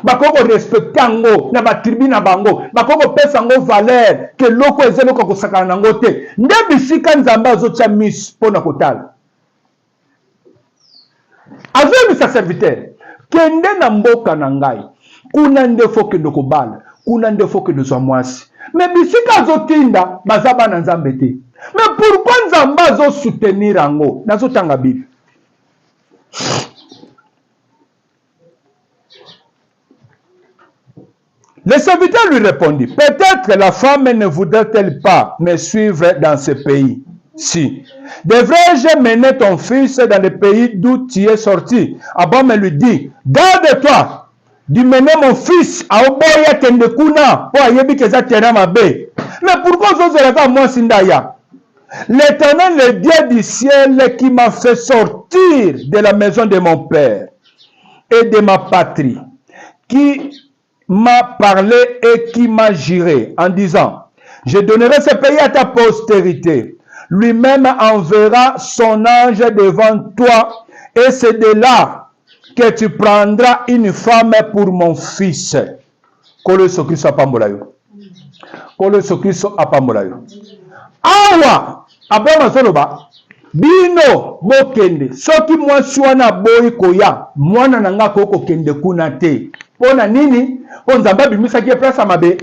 Bakoko respecter ngo na batribu na bango bakoko pesa ngo valeur que loko ezelo ko sakana ngo te nde bisika nzamba azotia miss pona kotala azemi sa serviteur kende na mboka na ngai kuna nde foke ndoko bala kuna nde foke ndozwa mwasi mais bisika azotinda bazaba na nzambe te. Mais pourquoi nzamba azo soutenir ngo nazotanga Bible? Le serviteur lui répondit, peut-être la femme ne voudrait-elle pas me suivre dans ce pays? Si. Devrais-je mener ton fils dans le pays d'où tu es sorti? Abraham lui dit, garde-toi de mener mon fils à Oboya Kendekuna pour ayebi keza terrain mabe. Mais pourquoi vous avez moi Sindaya? L'Éternel, le Dieu du ciel qui m'a fait sortir de la maison de mon père et de ma patrie, qui m'a parlé et qui m'a juré en disant, je donnerai ce pays à ta postérité. Lui-même enverra son ange devant toi et c'est de là que tu prendras une femme pour mon fils. Kolo sokiso apambolayo. Kolo sokiso apambolayo. Awa, Abraham Soloba, bino bokende. Soki mwasi wana boyi koya, mwana nanga koko kende kuna te. Pona nini? On Nzamba bimisa ki place mabe.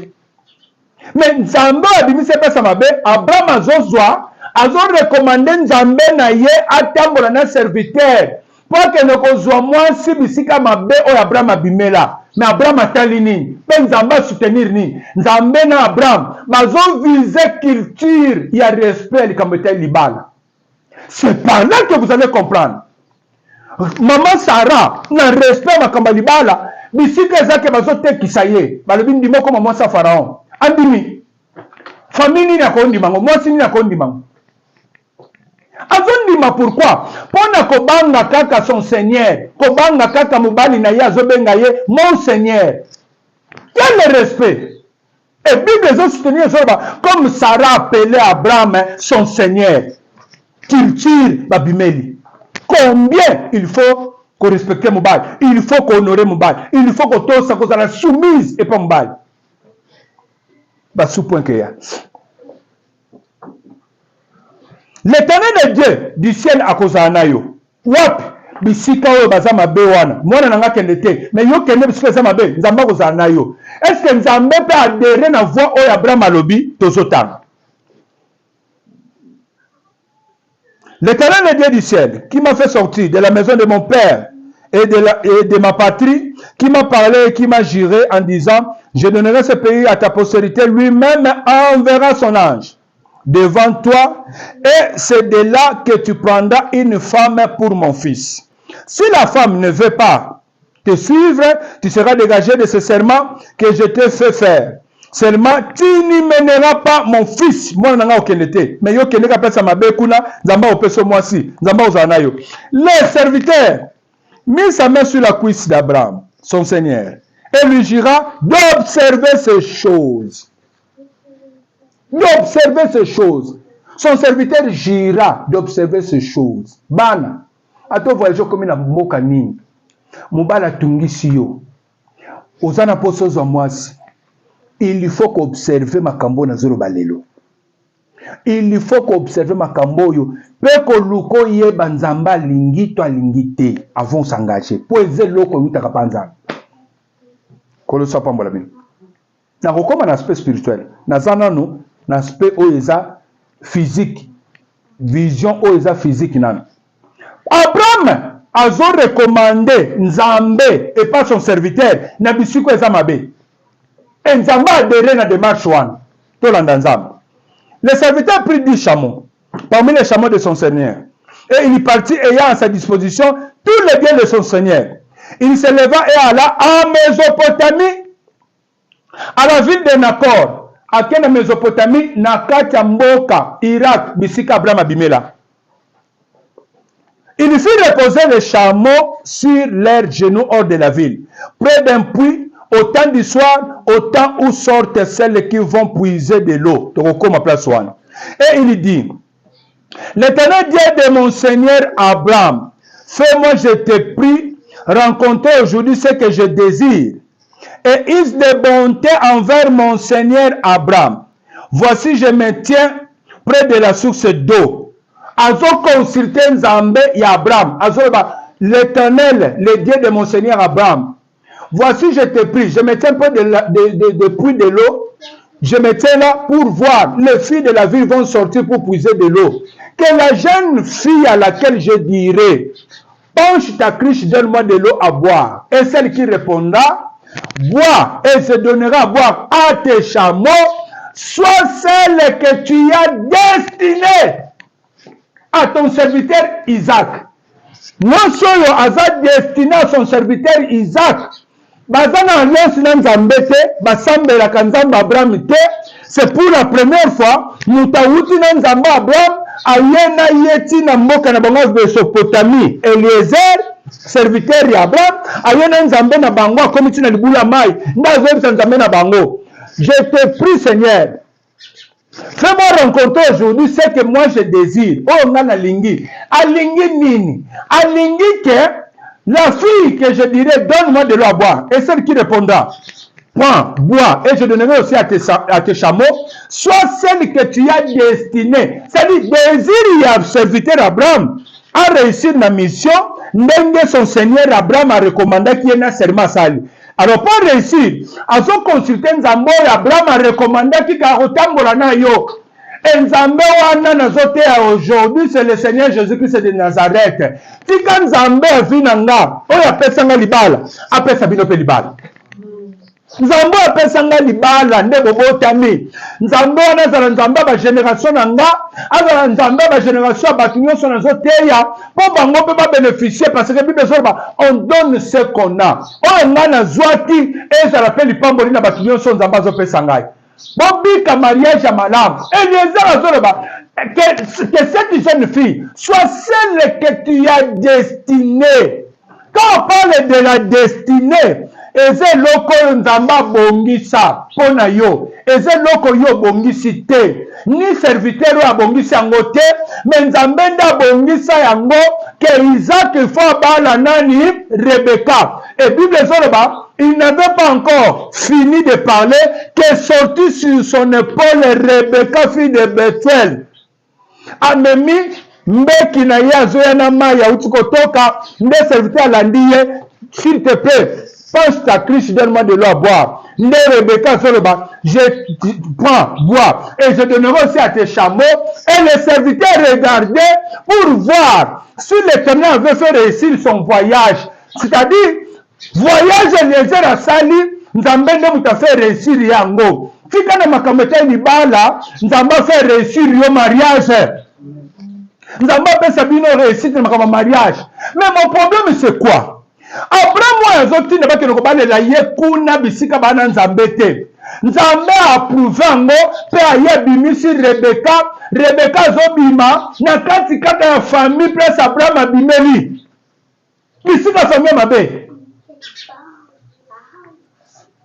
Mais Nzamba bimisa place mabe, Abraham azozwa, azo recommander Nzambe na ye atambola na serviteur. Pour que ne kozwa mwasi bisika mabe o Abraham abimela. Mais Abraham atali nini? Mais Nzamba soutenir nini? Nzambe na Abraham bazo viser culture ya respect likambote libala. C'est par là que vous allez comprendre. Maman Sarah na respect makamba libala. Bisika ezake bazotekisa ye balobi ndimo koma mwasi Pharaon andimi famille nini akondimango mwasi nini akondimango azondima pourquoi pona kobanga kaka son seigneur kobanga kaka mobali na ye azobenga ye mon seigneur. Quel respect! Et Bible ezo soutenir comme Sarah appelait Abraham son seigneur. Culture babimeli. Combien il faut qu'on respecte Mobile, il faut qu'on honore Mobile, il faut qu'on tosse à cause de la soumise et pas Mobile. Bah, sous point qu'il y a. L'Éternel de Dieu du ciel à cause d'Anayo. Wap, bisika o bazama bewana. Mwana nanga kendete. Mais yo kende bisika bazama be. Nzamba cause d'Anayo. Est-ce que Nzamba peut adhérer na voix o Abraham alobi tozotan? L'Éternel de Dieu du ciel, qui m'a fait sortir de la maison de mon père et de ma patrie, qui m'a parlé et qui m'a juré en disant, je donnerai ce pays à ta postérité, lui-même enverra son ange devant toi, et c'est de là que tu prendras une femme pour mon fils. Si la femme ne veut pas te suivre, tu seras dégagé de ce serment que je t'ai fait faire. Seulement, tu n'y mèneras pas mon fils. Moi, je n'ai pas mais yo kende kapesa mabe kuna, nzamba opeso mwasi, nzamba ozanayo. Le serviteur mit sa main sur la cuisse d'Abraham, son seigneur, et lui jura d'observer ces choses. d'observer ces choses. Son serviteur gira d'observer ces choses. Bana, ato voyage comme na mboka nini. Mobala tungisi yo. Ozana poso za mwasi. Il faut qu'observer makambo na zolo balelo. Il faut qu'observer makambo yo. Peko luko ye banzamba lingi to lingite avant s'engager. Poeze loko utaka panza. Kolo sa pambola bin. Na kokoma na aspect spirituel. Na zana no na aspect oeza physique. Vision oeza physique nan. Abraham a recommandé Nzambe et pas son serviteur na bisiko eza mabe. Et Nzambe a adhéré na démarche wan. Tolanda Nzambe. Le serviteur prit 10 chameaux parmi les chameaux de son seigneur. Et il partit ayant à sa disposition tous les biens de son seigneur. Il se leva et alla en Mésopotamie, à la ville de Nakor. À quelle Mésopotamie? Nakata Mboka, Irak, Bisika Abraham Abimela. Il fit reposer les chameaux sur leurs genoux hors de la ville, près d'un puits, au temps du soir, au temps où sortent celles qui vont puiser de l'eau. Et il dit, l'Éternel Dieu de mon Seigneur Abraham, fais-moi, je te prie, rencontrer aujourd'hui ce que je désire. Et use de bonté envers mon Seigneur Abraham. Voici, je me tiens près de la source d'eau. Azo consulté Nzambe et Abraham. L'Éternel, le Dieu de mon Seigneur Abraham. Voici, je te prie, je me tiens près de puits de l'eau. Je me tiens là pour voir. Les filles de la ville vont sortir pour puiser de l'eau. Que la jeune fille à laquelle je dirai, penche ta cruche, donne-moi de l'eau à boire. Et celle qui répondra, bois et se donnera à boire à tes chameaux, soit celle que tu as destinée à ton serviteur Isaac. Non seulement Azad destiné à son serviteur Isaac, c'est pour la première fois, Moutaouti Nzamba Abraham, Ayena Yeti Namboka Nabango Mesopotamie, Eliezer, serviteur d'Abraham, Ayena Nzamba Nabango, comme tu n'as pas mai, Nzamba Nabango. Je te prie, Seigneur, fais-moi rencontrer aujourd'hui ce que moi je désire. Oh, Nana Lingi. Alingi Nini. Alingi que la fille que je dirais, donne-moi de l'eau à boire. Et celle qui répondra, prends, bois, et je donnerai aussi à tes chameaux, soit celle que tu as destinée. C'est-à-dire, désir, il y a serviteur Abraham a réussi ma mission, n'engue son Seigneur Abraham a recommandé qu'il y ait un serment sali. Alors, pour réussir, à son consultant Nzambe, Abraham a recommandé qu'il y ait un yo. Et Nzambe wana nazote aujourd'hui, c'est le Seigneur Jésus-Christ de Nazareth. Tika Nzambe vinanga, oya apesanga libala, apesa binope libala. Nzambe apesanga libala, ndeko botami. Nzambe wana zala Nzambe ba génération nanga, azala Nzambe ba génération ba nyonso nazoteya, po bango pe ba bénéficier parce que Bible soba on donne ce qu'on a. O ngana zwati ezala pe lipamboli na ba nyonso Nzambe azopesanga. Bobika mariage à malam. Et que cette jeune fille soit celle que tu as destinée. Quand on parle de la destinée, et c'est loko nzamba bongisa pona yo. Et c'est loko yo bongisi te. Ni serviteur ou bongisi yango te, mais nzambenda bongisa yango que Isaac faut bala nani Rebecca. Et Bible soroba, il n'avait pas encore fini de parler que sorti sur son épaule Rebecca, fille de Bethuel. Amemi mbeki na ye azoyana maya utikotoka nde serviteur alandiye, s'il te plaît, penche ta cruche, donne-moi de l'eau à boire. Nde Rebecca soroba, je prends, bois, et je donnerai aussi à tes chameaux. Et le serviteur regardait pour voir si l'Éternel avait fait réussir son voyage. C'est-à-dire, voyage Eliezer asali, Nzambe nde muta fait réussir yango. Fika na makamete libala, Nzambe fait réussir yo mariage. Nzambe pesa bino réussite na makama mariage. Mais mon problème c'est quoi? Après moi azoti na bakeno ko balela ye kuna bisika bana Nzambe te. Nzambe approuvé ngo pe ayebimisi Rebecca zobima na kati kata ya famille presse Abraham abimeli. Bisika famille mabe.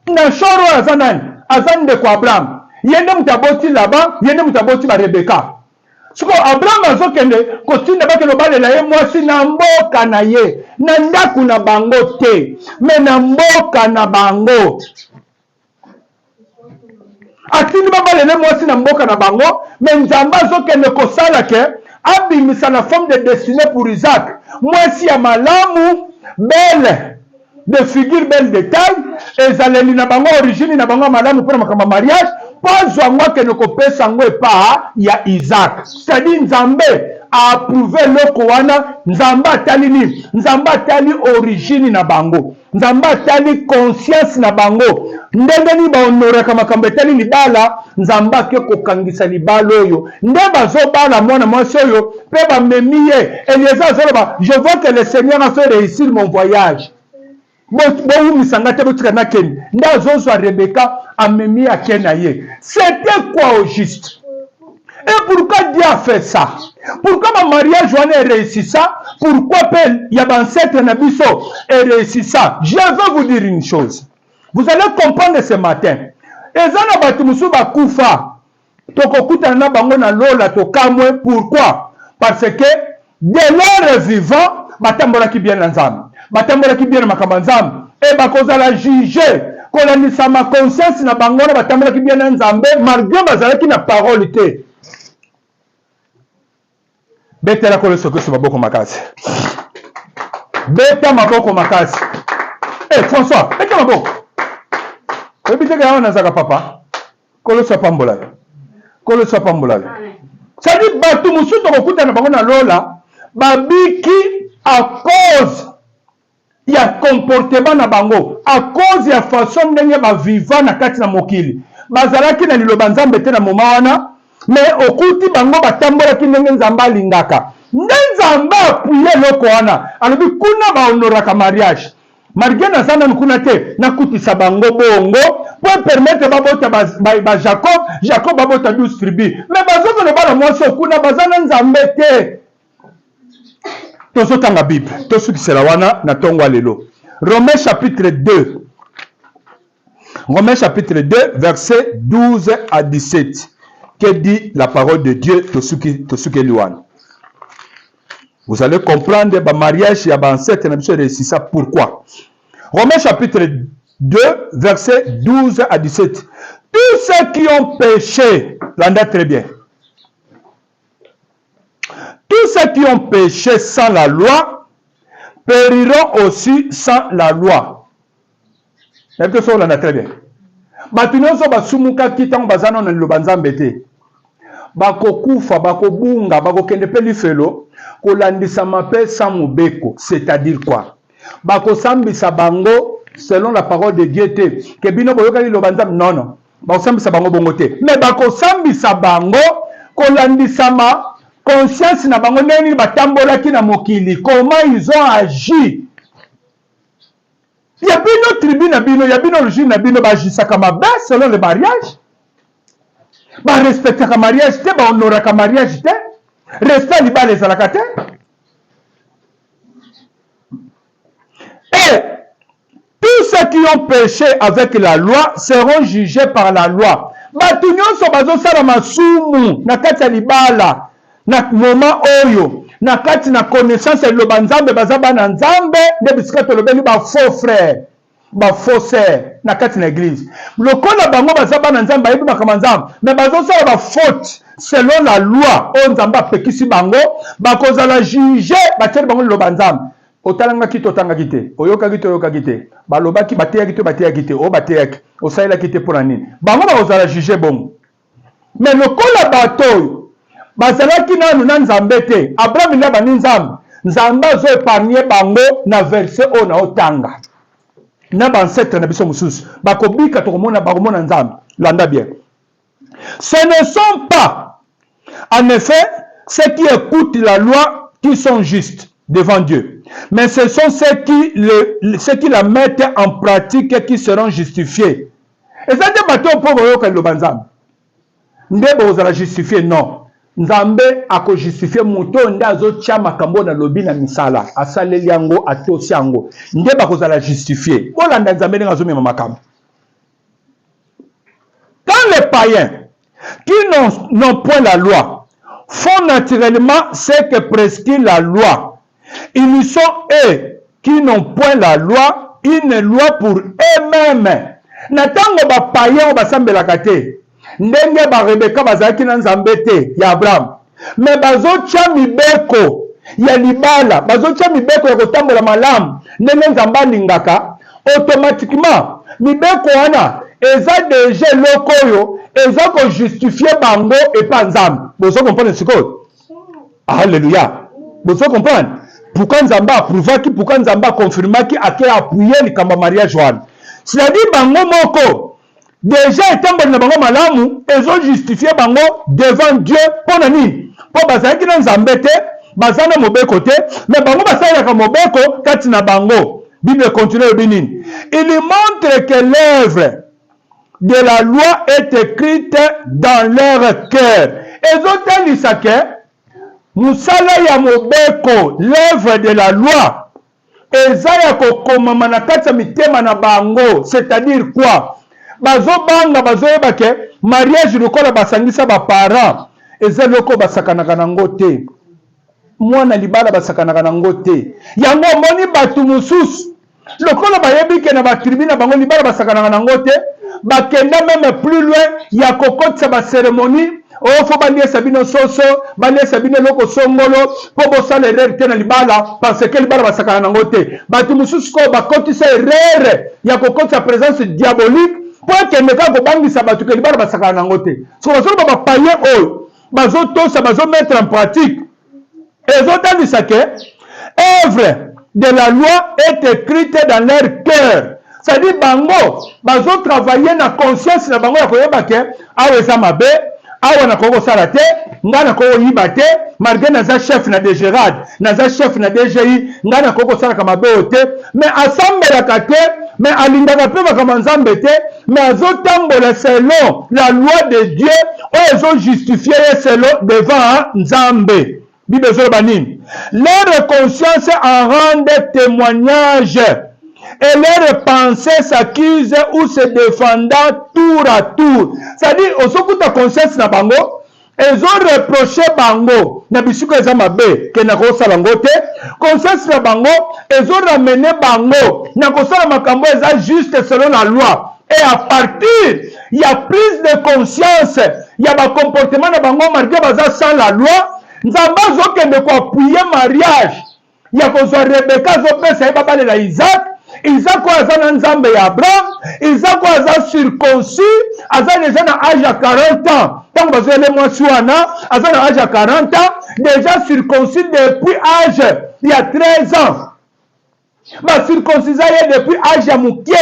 Na shoro azanani, azande kwa Abraham. yende mutaboti là-bas, yende mutaboti ba Rebecca. Siko Abraham azokende kotinda bakelo balela ye mwasi na mboka na ye, na ndaku na bango te, me na mboka na bango. Atindi babalele mwasi na mboka na bango, me Nzambe azokende kosala ke abimisa na forme de destinée pour Isaac. Mwasi ya malamu, belle, de figure belle de taille, ezaleli na bango origine na bango malamu pour makamba mariage, pas zwa que ne kopesa ngo pa ya Isaac. C'est-à-dire Nzambe a approuvé loko wana, Nzambe atali ni, Nzambe atali origine na bango, Nzambe atali conscience na bango. Ndenge ni ba honora kama kambetali libala, Nzambe ke kokangisa libala oyo. Nde bazo bala mwana mwasi oyo, pe ba memiye, Eliezer zoloba, je vois que le Seigneur a fait réussir mon voyage. Bon, misangate botika na Ken. Nda zozwa Rebecca amemi à Kenaye. C'était quoi au juste? Et pourquoi Dieu a fait ça? Pourquoi ma mariage est réussi ça? Pourquoi il y a un ancêtre Nabiso et réussi ça? Je veux vous dire une chose. Vous allez comprendre ce matin. Ezana batumusu bakufa. Tokokuta na bango na lola tokamwe. Pourquoi? Parce que de leur vivant, batambola ki bien nzambe. Batambola ki bien makamba nzambe. Et bakoza la juger. Kolanisa ma conscience na bango na batambola ki bien nzambe. Malgré bazalaki na parole te. Beta la kolo soko maboko makasi. Beta maboko makasi. Eh François, beta maboko. Ebite ga wana zaka papa. Kolo so pambola. Kolo so pambola. Ça dit batu musu to kokuta na bango na lola, babiki à cause ya comportement na bango, à cause ya façon ndenge ba vivant na kati na mokili. Bazalaki na liloba nzambe te na moma wana. Mais okuti bango batambola kinenge Nzambe alingaka. Nzambe apuye loko wana. Alobi kuna ba honoraka mariage. Malgré na zana nkuna te nakutisa bango bongo pour permettre babota ba Jacob, Jacob babota 12 tribus. Mais bazoko ne bala mwasi kuna bazana Nzambe te. Tozotanga Bible. Tosukisela wana na tongwa lelo. Romains chapitre 2. Romains chapitre 2 verset 12 à 17. Que dit la parole de Dieu? Vous allez comprendre le mariage et l'ancêtre réussi ça. Pourquoi? Romains chapitre 2, verset 12 à 17. Tous ceux qui ont péché, l'entendez très bien. Tous ceux qui ont péché sans la loi périront aussi sans la loi. Est-ce que ça on l'entend très bien? Batunyoso basumuka kitango bazana na lobanzambe te. Bakokufa, bakobunga, bakokende pe lifelo, kolandisa mape sa mobeko, c'est-à-dire quoi? Bakosambisa bango selon la parole de Dieu te. Ke bino boyokali lobanzambe non. Bakosambisa bango bongo te. Mais bakosambisa bango kolandisa ma conscience na bango neni batambola ki na mokili. Comment ils ont agi? Il y a bino tribu na bino, il y a bino origine na bino bajisaka mabe selon le mariage. Ba respecter ka mariage te, ba honora ka mariage te. Respect libala ezalaka te. Et tous ceux qui ont péché avec la loi seront jugés par la loi. Batu nyonso bazosala masumu na kati ya libala na moment oyo. Na kati na connaissance ya loba nzambe bazaba na nzambe nde bisika tolobeli ba faux frère ba faux sœur na kati na église lokola bango bazaba na nzambe ayebi makama nzambe mais bazosala ba faute selon la loi o nzambe apekisi bango bakozala juge batieli bango loba nzambe otalangaki to otangaki te oyokaki to oyokaki te balobaki bateyaki to bateyaki te o bateyaki osalelaki te mpona nini bango bakozala juge bongo mais lokola bato oyo bazalaki nanu na nzambe te Abraham nde bani nzambe nzambe azo épargne bango na verset oyo na otanga na bancêtre na biso mosusu bakobika tokomona bakomona nzambe landa bien. Ce ne sont pas en effet ceux qui écoutent la loi qui sont justes devant Dieu, mais ce sont ceux qui la mettent en pratique qui seront justifiés. Et ça dit bateau pour oyoka loba nzambe nde bozala justifié non. Nzambe ako justifier moto nde azotia makambo na lobi na misala asaleli yango atosi yango nde bakozala justifier bolanda nzambe ndenge azomema makambo Quand les païens qui n'ont point la loi font naturellement ce que prescrit la loi, ils sont eux qui n'ont point la loi, une loi pour eux-mêmes. Natango ba païen basambelaka te. Ndenge ba Rebeka bazalaki na nzambe te ya Abraham. Mais bazotia mibeko ya libala, bazotia mibeko ya kotambola malamu ndenge nzambe alingaka, automatiquement mibeko wana eza déjà eloko oyo eza kojustifie bango epa nzambe. Bozo comprendre sikoyo? Alléluia. Bozo comprendre? Pourquoi nzambe approuvaki, pourquoi nzambe confirmaki ake appuyer likamba mariage wana? C'est-à-dire bango moko déjà etamboli na bango malamu ezo justifier bango devant Dieu pour nani? Po bazalaki na nzambe te, bazana mobeko te, mais bango basalaka mobeko kati na bango. Bible continue binini. Il montre que l'œuvre de la loi est écrite dans leur cœur. Ezotalisa ke musala ya mobeko, l'œuvre de la loi eza ya kokomama na kati ya mitema na bango. C'est-à-dire quoi? Bazobanga bazoyeba ke mariage lokola basangisa ba parents eza loko basakanaka nango te. Mwana libala basakanaka nango te. Yango moni batu mususu lokola bayebi ke na batribu na bango libala basakanaka nango te, bakenda même plus loin ya kokotisa ba cérémonie. Oh, faut baliesa bino soso, baliesa bino loko songolo, po bosala erreur te na libala parce que libala basakana nango te. Batu mususu ko bakotisa erreur ya kokotisa présence diabolique pour que meka ko bangisa batu ke libala basakana nango te. So bazo ba païen oyo bazo tosa bazo mettre en pratique. Ezotandisa ke œuvre de la loi est écrite dans leur cœur. C'est-à-dire bango bazo travailler na conscience na bango ya koyeba ke awe za mabe, awa na koko sala te, nga na koko yiba te, malgré naza chef na DGRAD, naza chef na DGI, nga na koko sala kama beo te, mais asambelaka te, mais alingaka pe bakama nzambe te, mais azotambola selon la loi de Dieu, ou ezo justifier selon devant nzambe. Bible zolo banini. Leur conscience en rende témoignage. Et leurs pensées s'accusent ou se défendant tour à tour. C'est-à-dire, au secours de ta conscience na bango, ils ont reproché bango. Na bisuko eza mabe, ke na kosala ngote. Conscience na bango, ils ont ramené bango. Na kosala makambo eza juste selon la loi. Et à partir, il y a prise de conscience. Il y a un comportement na bango marqué baza sans la loi. Nzamba zokende ko appuyer mariage. Il y a kozwa Rebeka zopesa eba bale la Isaac. Isaac aza na nzambe ya Abraham, Isaac aza circoncis, aza déjà na âge à 40 ans. Tant que vous avez mwasi wana, aza na âge à 40 ans, déjà circoncis depuis âge il y a 13 ans. Ma circoncision est depuis âge à moukier.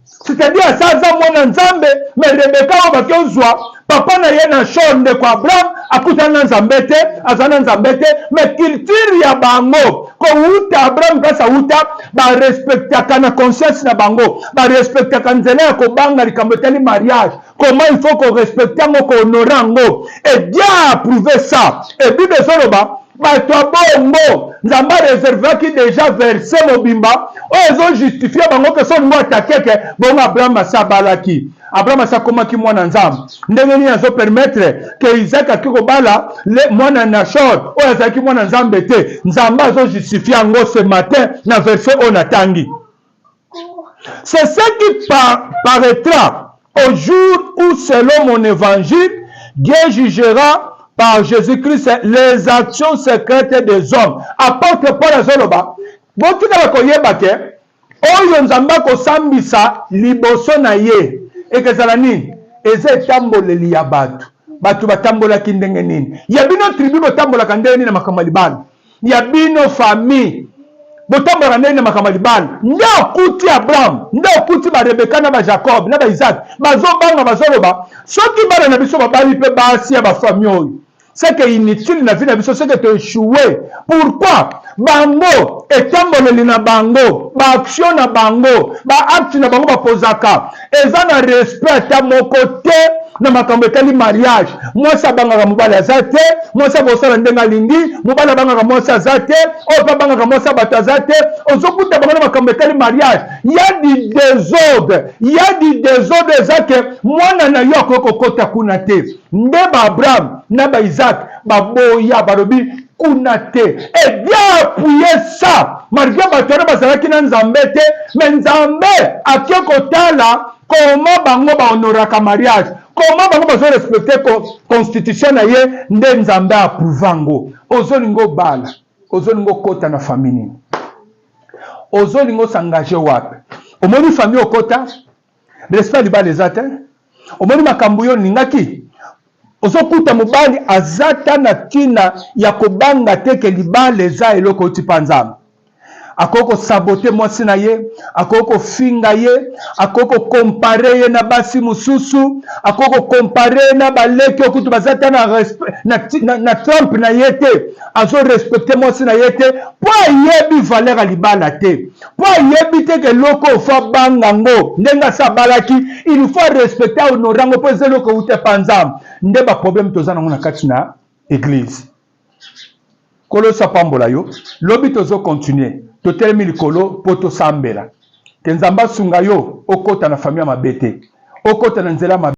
C'est-à-dire ça aza mwana nzambe, mais Rebeka obaki ozwa papa na ye na shonde kwa Abraham akutana nzambe te, azana nzambe te, mais culture ya bango ko uta Abraham kasa uta ba respectaka na conscience na bango, ba respectaka nzela ya kobanga likambo teli mariage, comment il faut qu'on respecte ngo ko honorer ngo. Et Dieu a approuvé ça. Et Bible soloba bato bongo nzamba réservé déjà versé mobimba o ezo justifier bango que son moi attaquer bon Abraham asabalaki. Abraham asakomaki mwana nzambe. Ndenge ni azo permettre que Isaac akikobala le mwana Nashor o azaki mwana nzambe te. Nzamba azo justifier ngo ce matin na verset on atangi. C'est ce qui paraîtra au jour où selon mon évangile Dieu jugera par Jésus-Christ les actions secrètes des hommes. Apôtre Paul azoloba botika koyeba ke oyo nzamba ko sambisa liboso na ye ekezala nini eze etamboleli ya batu batambolaki ndenge nini ya bino tribu botambolaka ndenge nini na makambo libala ya bino famille botambola ndenge na makambo libala nde okuti Abraham nde okuti ba Rebeka na ba Jacob na ba Isaac bazobanga bazoloba soki bana na biso babali pe basi ya ba famille oyo c'est que inutile na vie na biso c'est que tu échoué. Pourquoi bango etamboleli na bango ba action na bango ba acte na bango ba posaka eza na respect ta moko te na makambo etali mariage mwasi abangaka mobali aza te mwasi abosala ndenge alingi mobali abangaka mwasi aza te oyo mpe abangaka mwasi bato aza te ozokuta bango na makambo etali mariage ya di désordre eza ke mwana na yo akoki kokota kuna te nde baabraham na baisaac baboya balobi kuna te et bien appuyer ça malgré bato wana bazalaki na nzambe te mais nzambe ake kotala comment bango bahonoraka mariage comment bango bazorespecte constitution na ye nde nzambe aprouvango ozolinga obala ozolinga okota na famille nini ozolinga osengage wapi omoni famille okota respect libala eza te omoni makambo yo olingaki ozokuta mobali azata na ntina ya kobanga te ke libala eza eloko oti mpa nzambe akoki kosabote mwasi na ye akoki kofinga ye akoki kokompare ye na basi mosusu akoki kokompare ye na baleki okutu baza te na trompe na ye te azorespecte mwasi na ye te mpo ayebi valeur ya libala te mpo ayebi te ke eloko ofo abanga ngo ndenge asa abalaki il faut respecte ahonore yango mpo eza eloko eute mpa nzambe nde baproblème toza nango na kati na église kolosa pambola yo lobi tozokontinue totelemi likolo mpo tosambela ke nzambe asunga yo okota na famille ya mabe te okota na nzela ya mabe